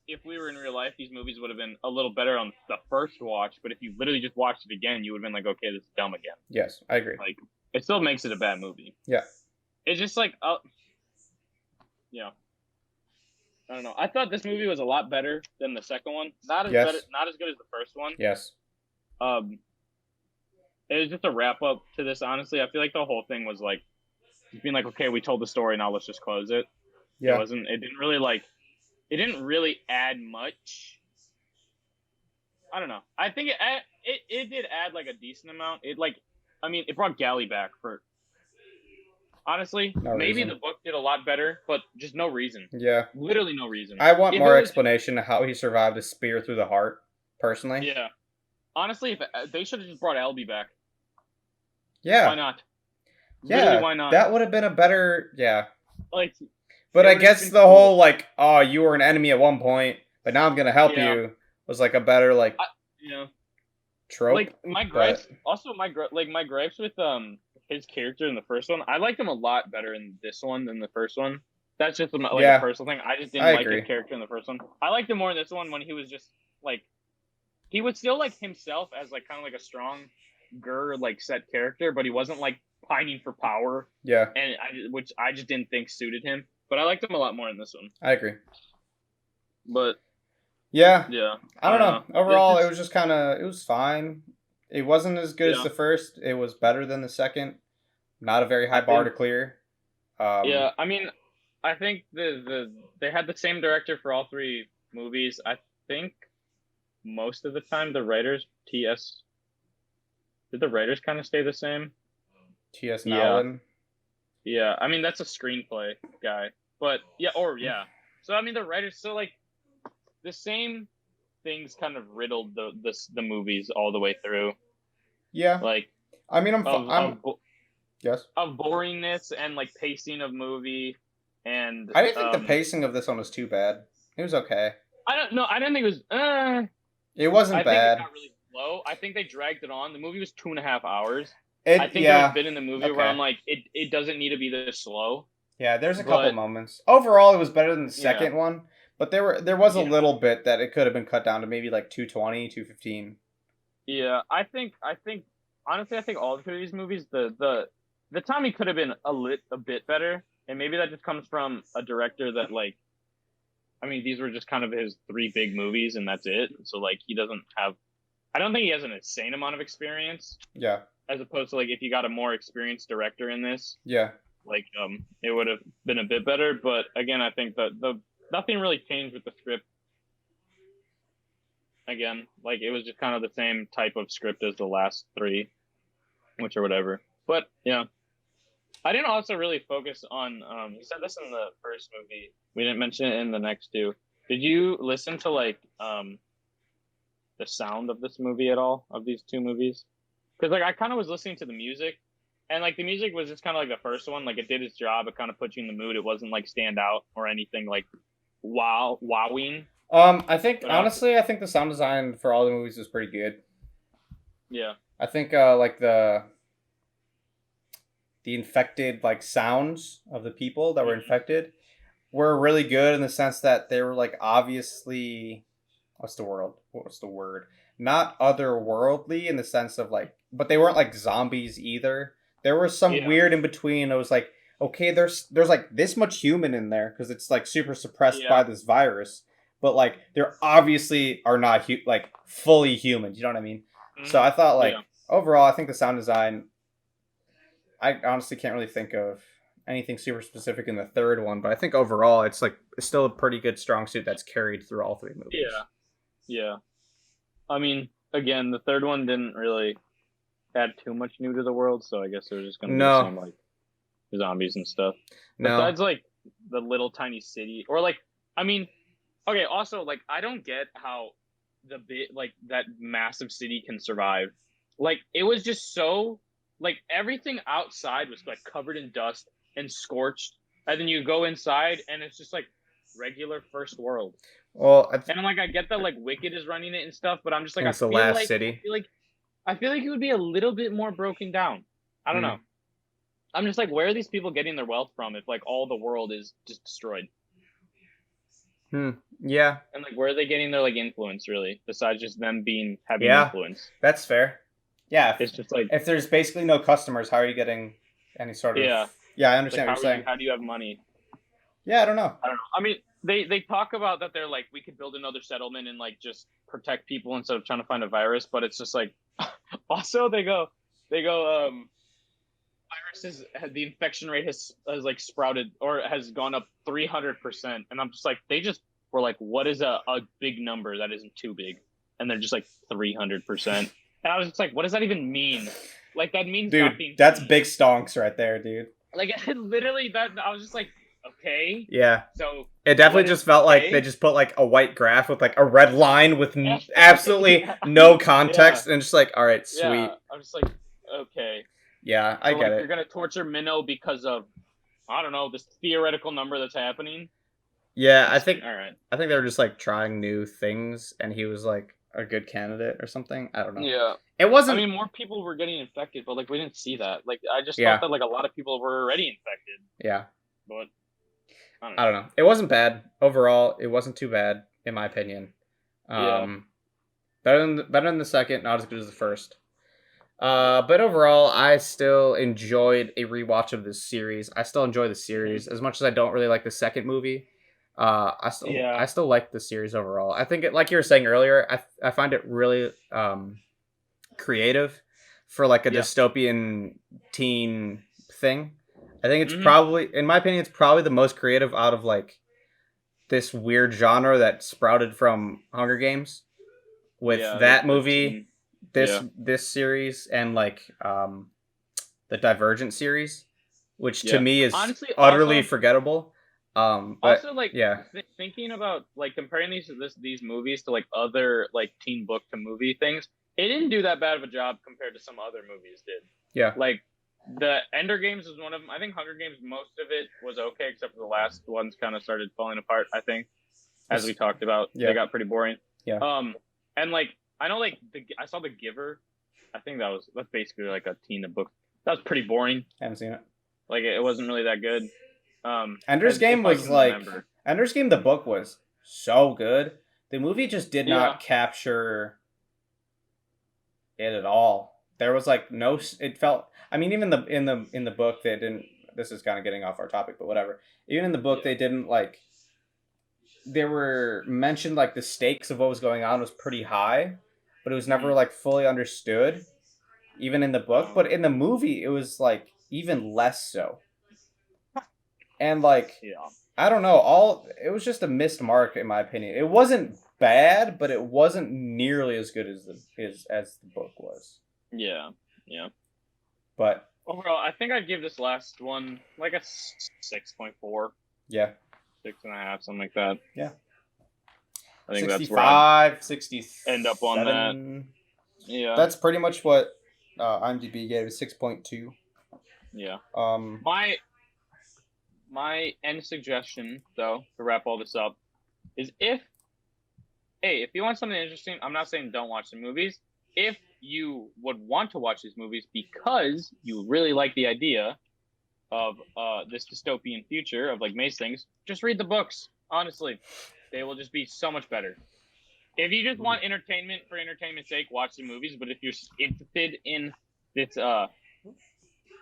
If we were in real life, these movies would have been a little better on the first watch. But if you literally just watched it again, you would have been like, okay, this is dumb again. Yes, I agree. Like, it still makes it a bad movie. Yeah. It's just like, yeah. I don't know. I thought this movie was a lot better than the second one. Not as Yes. better, not as good as the first one. Yes. Um, it was just a wrap up to this. Honestly, I feel like the whole thing was like just being like, okay, we told the story, now let's just close it. It Yeah. wasn't. It didn't really like. It didn't really add much. I don't know. I think it did add like a decent amount. It like, I mean, it brought Galley back for. Honestly, No maybe reason. the book did a lot better, but just no reason. Yeah. Literally no reason. I want If it more was, explanation of how he survived a spear through the heart. Personally. yeah. Honestly, if they should have just brought Albie back. Yeah. Why not? Yeah. Literally, why not? That would have been a better. Yeah. Like, But it I would have guess been the cool. whole like, oh, you were an enemy at one point, but now I'm gonna help Yeah. you was like a better like You know, trope. like my gripes. Also, my gripes with his character in the first one. I liked him a lot better in this one than the first one. That's just like Yeah. a personal thing. I just didn't I like agree. his character in the first one. I liked him more in this one when he was just like he was still like himself as like kind of like a stronger like set character, but he wasn't like pining for power, Yeah, and which I just didn't think suited him. But I liked him a lot more in this one. I agree. But Yeah, yeah, I don't know. It's Overall, just- it was just kind of it was fine. It wasn't as good as Yeah. the first. It was better than the second. Not a very high I bar to think- clear. yeah, I mean, I think they had the same director for all three movies. I think most of the time the writers did the writers kind of stay the same? T.S. Yeah. Nowlin. Yeah, I mean that's a screenplay guy, but yeah. So I mean the writers, so like the same things kind of riddled the movies all the way through, Yeah, like I mean, I'm yes. of boringness and like pacing of movie, and I didn't think the pacing of this one was too bad. It was okay. I don't know. I didn't think it was. It wasn't I think bad. it got really slow. I think they dragged it on. The movie was 2.5 hours. It, I think yeah, there's a bit in the movie where okay. I'm like, it doesn't need to be this slow. yeah. There's a couple but- moments. Overall, it was better than the second one, But there was a Yeah, little bit that it could have been cut down to maybe like 220, 215. yeah. I think honestly, I think all three of these movies, the Tommy could have been a bit better, and maybe that just comes from a director that like, I mean, these were just kind of his three big movies, and that's it. So like, he doesn't have. I don't think he has an insane amount of experience, Yeah. as opposed to like if you got a more experienced director in this, Yeah. like it would have been a bit better. But again, I think that the nothing really changed with the script. Again, like it was just kind of the same type of script as the last three, which or whatever. But yeah, I didn't also really focus on. You said this in the first movie. We didn't mention it in the next two. Did you listen to like the sound of this movie at all, of these two movies? Because like I kind of was listening to the music, and like the music was just kind of like the first one. Like it did its job. It kind of put you in the mood. It wasn't like stand out or anything like wowing. I think But honestly, I think the sound design for all the movies was pretty good. yeah, I think like the infected like sounds of the people that were Mhm. infected were really good in the sense that they were like obviously what's the word, not otherworldly in the sense of like, but they weren't like zombies either. There was some Yeah, weird in between. It was like, okay, there's like this much human in there because it's like super suppressed by yeah, this virus, but like there obviously are not like fully humans, you know what I mean? So I thought like yeah, overall I think the sound design, I honestly can't really think of anything super specific in the third one, but I think overall it's still a pretty good strong suit that's carried through all three movies. yeah, yeah. I mean, again, the third one didn't really add too much new to the world, so I guess it was just going to be the No, same like zombies and stuff. no. Besides like the little tiny city, or like, I mean, okay. Also, like, I don't get how the bit like that massive city can survive. Like, it was just so like everything outside was like covered in dust and scorched, and then you go inside and it's just like regular first world. Well, And I'm like, I get that like Wicked is running it and stuff, but I'm just like, and it's the last city. I feel like it would be a little bit more broken down. I don't Hmm. know. I'm just like, where are these people getting their wealth from if like all the world is just destroyed? Hmm. Yeah. And like, where are they getting their like influence really, besides just them being having Yeah. influence? That's fair. Yeah. It's just like, If there's basically no customers, how are you getting any sort of? yeah, Yeah, I like understand what you're saying. how do you have money? Yeah, I don't know. I don't know. I mean, they talk about that they're like we could build another settlement and like just protect people instead of trying to find a virus, but it's just like also they go viruses the infection rate has like sprouted or has gone up 300%, and I'm just like they just were like what is a big number that isn't too big, and they're just like 300%, and I was just like what does that even mean? Like that means Dude, nothing to that's me. big stonks right there, dude. Like literally that I was just like okay, Yeah. so It what definitely is just felt like they okay? just put like a white graph with like a red line with absolutely Yeah, no yeah, context and just like, all right, yeah. sweet. I'm just like okay, Yeah, I so get like you're it. gonna torture Minnow because of I don't know this theoretical number that's happening. Yeah, I'm just like all right. I think they were just like trying new things and he was like a good candidate or something. I don't know. Yeah. It I wasn't. mean, more people were getting infected, but like we didn't see that. Like I just thought Yeah. that like a lot of people were already infected, Yeah. but I don't I know. don't know. It wasn't bad. Overall, it wasn't too bad in my opinion. Yeah. Um better than the second, not as good as the first. Yeah. But overall, I still enjoyed a rewatch of this series. I still enjoy the Hmm. series as much as I don't really like the second movie. I Yeah. still like the series overall. I think it, like you were saying earlier, I find it really creative for like a Yeah. dystopian teen thing. I think it's Hmm. probably, in my opinion, it's probably the most creative out of like this weird genre that sprouted from Hunger Games with Yeah. that The movie, teen. Yeah. this series, and like the Divergent series, which to Yeah. me is Honestly, utterly forgettable. But also like yeah, thinking about like comparing these movies to like other like teen book to movie things, it didn't do that bad of a job compared to some other movies did. yeah, Like the Ender Games was one of them. I think Hunger Games most of it was okay except for the last ones kind of started falling apart. I think as we talked about, they yeah, got pretty boring. yeah. Um, and like I know like I saw The Giver. I think that's basically like a teen book. That was pretty boring. Haven't seen it. Like it wasn't really that good. Ender's As Game if I was can like remember. Ender's Game. The book was so good. The movie just did Yeah. not capture it at all. There was like no. It felt. I mean, even in the book they didn't. This is kind of getting off our topic, but whatever. Even in the book, Yeah. they didn't like. There were mentioned like the stakes of what was going on was pretty high, but it was never Mm. like fully understood, even in the book. Um. But in the movie, it was like even less so. And like Yeah. I don't know, all it was just a missed mark in my opinion. It wasn't bad, but it wasn't nearly as good as the book was. Yeah. Yeah. But Overall, I think I'd give this last one like a 6.4, yeah, 6.5, something like that. yeah. I think that's where I'd 65, 67. end up on that. Yeah. That's pretty much what IMDb gave it, 6.2. Yeah. Um, My end suggestion, though, to wrap all this up, is if you want something interesting, I'm not saying don't watch the movies. If you would want to watch these movies because you really like the idea of this dystopian future of like Mace things, just read the books. Honestly, they will just be so much better. If you just want entertainment for entertainment's sake, watch the movies. But if you're interested in this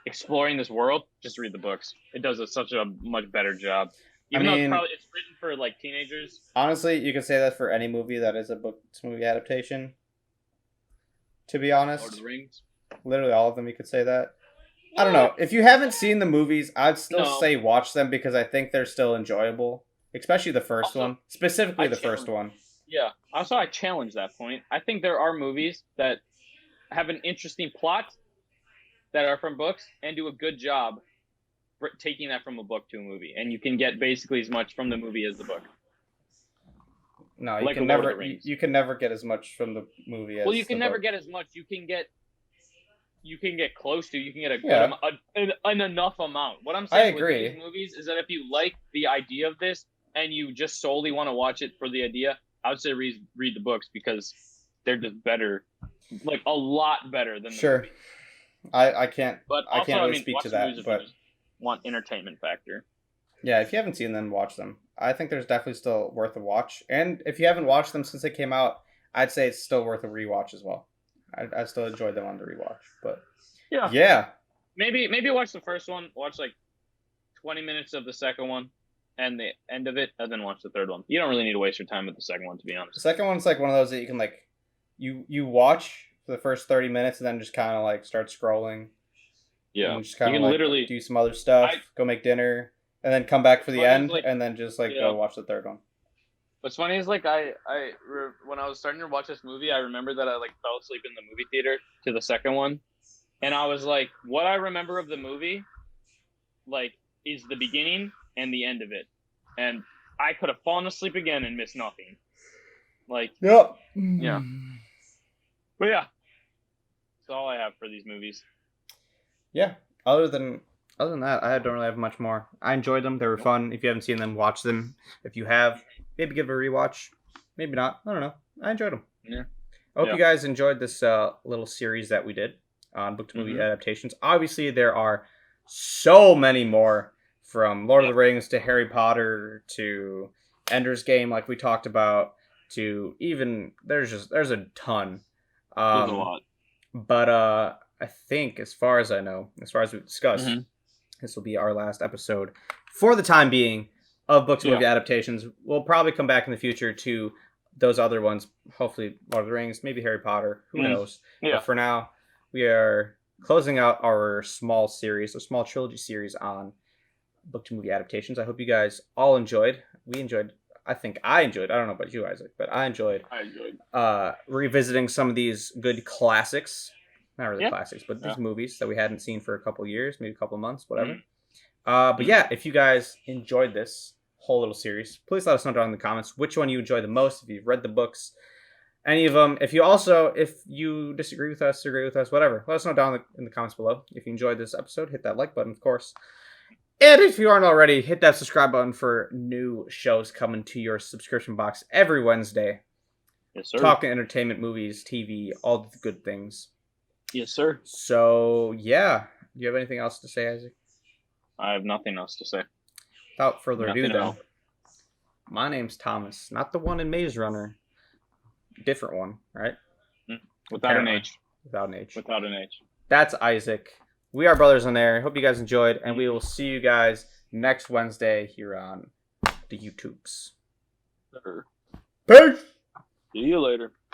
exploring this world, just read the books. It does such a much better job. I Even though mean, it's written for like teenagers. honestly, you could say that for any movie that is a book movie adaptation. To be Lord of honest, the Rings. literally all of them, you could say that. I don't know. If you haven't seen the movies, I'd still No. say watch them because I think they're still enjoyable, especially the first Also, one, specifically I the first one. Yeah. Also, I challenge that point. I think there are movies that have an interesting plot that are from books and do a good job for taking that from a book to a movie, and you can get basically as much from the movie as the book. No, you Like can Lord of the never. Rings. You can never get as much from the movie as. Well, you can the never book. get as much. You can get close to. You can get a good Yeah. an enough amount. What I'm I saying with agree. these movies is that if you like the idea of this and you just solely want to watch it for the idea, I would say read the books because they're just better, like a lot better than the Sure. movie. I can't. But I also, can't I really mean, speak watch to the movies that, if you but just want entertainment factor. yeah, if you haven't seen them, watch them. I think there's definitely still worth a watch, and if you haven't watched them since they came out, I'd say it's still worth a rewatch as well. I still enjoyed them on the rewatch, but Yeah, yeah, maybe watch the first one, watch like 20 minutes of the second one, and the end of it, and then watch the third one. You don't really need to waste your time with the second one, to be the honest. second one's like one of those that you can like, you watch for the first 30 minutes and then just kind of like start scrolling. Yeah, And just kind you of can like literally. do some other stuff, go make dinner, and then come back for the Funny is end, like, and then just like yeah. go watch the third one. What's funny is like when I was starting to watch this movie, I remember that I like fell asleep in the movie theater to the second one, and I was like, what I remember of the movie, like, is the beginning and the end of it, and I could have fallen asleep again and missed nothing. Like, Yep. yeah, but yeah, that's all I have for these movies. Yeah. Other than that, I don't really have much more. I enjoyed them. They were fun. If you haven't seen them, watch them. If you have, maybe give it a rewatch. Maybe not. I don't know. I enjoyed them. Yeah. I hope you guys enjoyed this little series that we did on book to movie adaptations. Obviously, there are so many more, from Lord of the Rings to Harry Potter to Ender's Game, like we talked about, to even there's a ton. There's a lot. But I think, as far as I know, as far as we've discussed, this will be our last episode for the time being of book to movie adaptations. We'll probably come back in the future to those other ones. Hopefully, Lord of the Rings, maybe Harry Potter. Who knows? Yeah. But for now, we are closing out our small trilogy series on book to movie adaptations. I hope you guys all enjoyed. We enjoyed. I think I enjoyed. I don't know about you, Isaac, but I enjoyed revisiting some of these good classics. Not really classics, but these movies that we hadn't seen for a couple of years, maybe a couple of months, whatever. But yeah, if you guys enjoyed this whole little series, please let us know down in the comments which one you enjoy the most. If you've read the books, any of them. If you disagree with us, agree with us, whatever, let us know down in the comments below. If you enjoyed this episode, hit that like button, of course. And if you aren't already, hit that subscribe button for new shows coming to your subscription box every Wednesday. Yes, sir. Talking entertainment, movies, TV, all the good things. Yes, sir. So, yeah. Do you have anything else to say, Isaac? I have nothing else to say. Without further ado, then, My name's Thomas, not the one in Maze Runner. Different one, right? Without an Apparently. H. Without an H. Without an H. That's Isaac. We are brothers in there. Hope you guys enjoyed, and we will see you guys next Wednesday here on the YouTubes. Sure. Peace! See you later.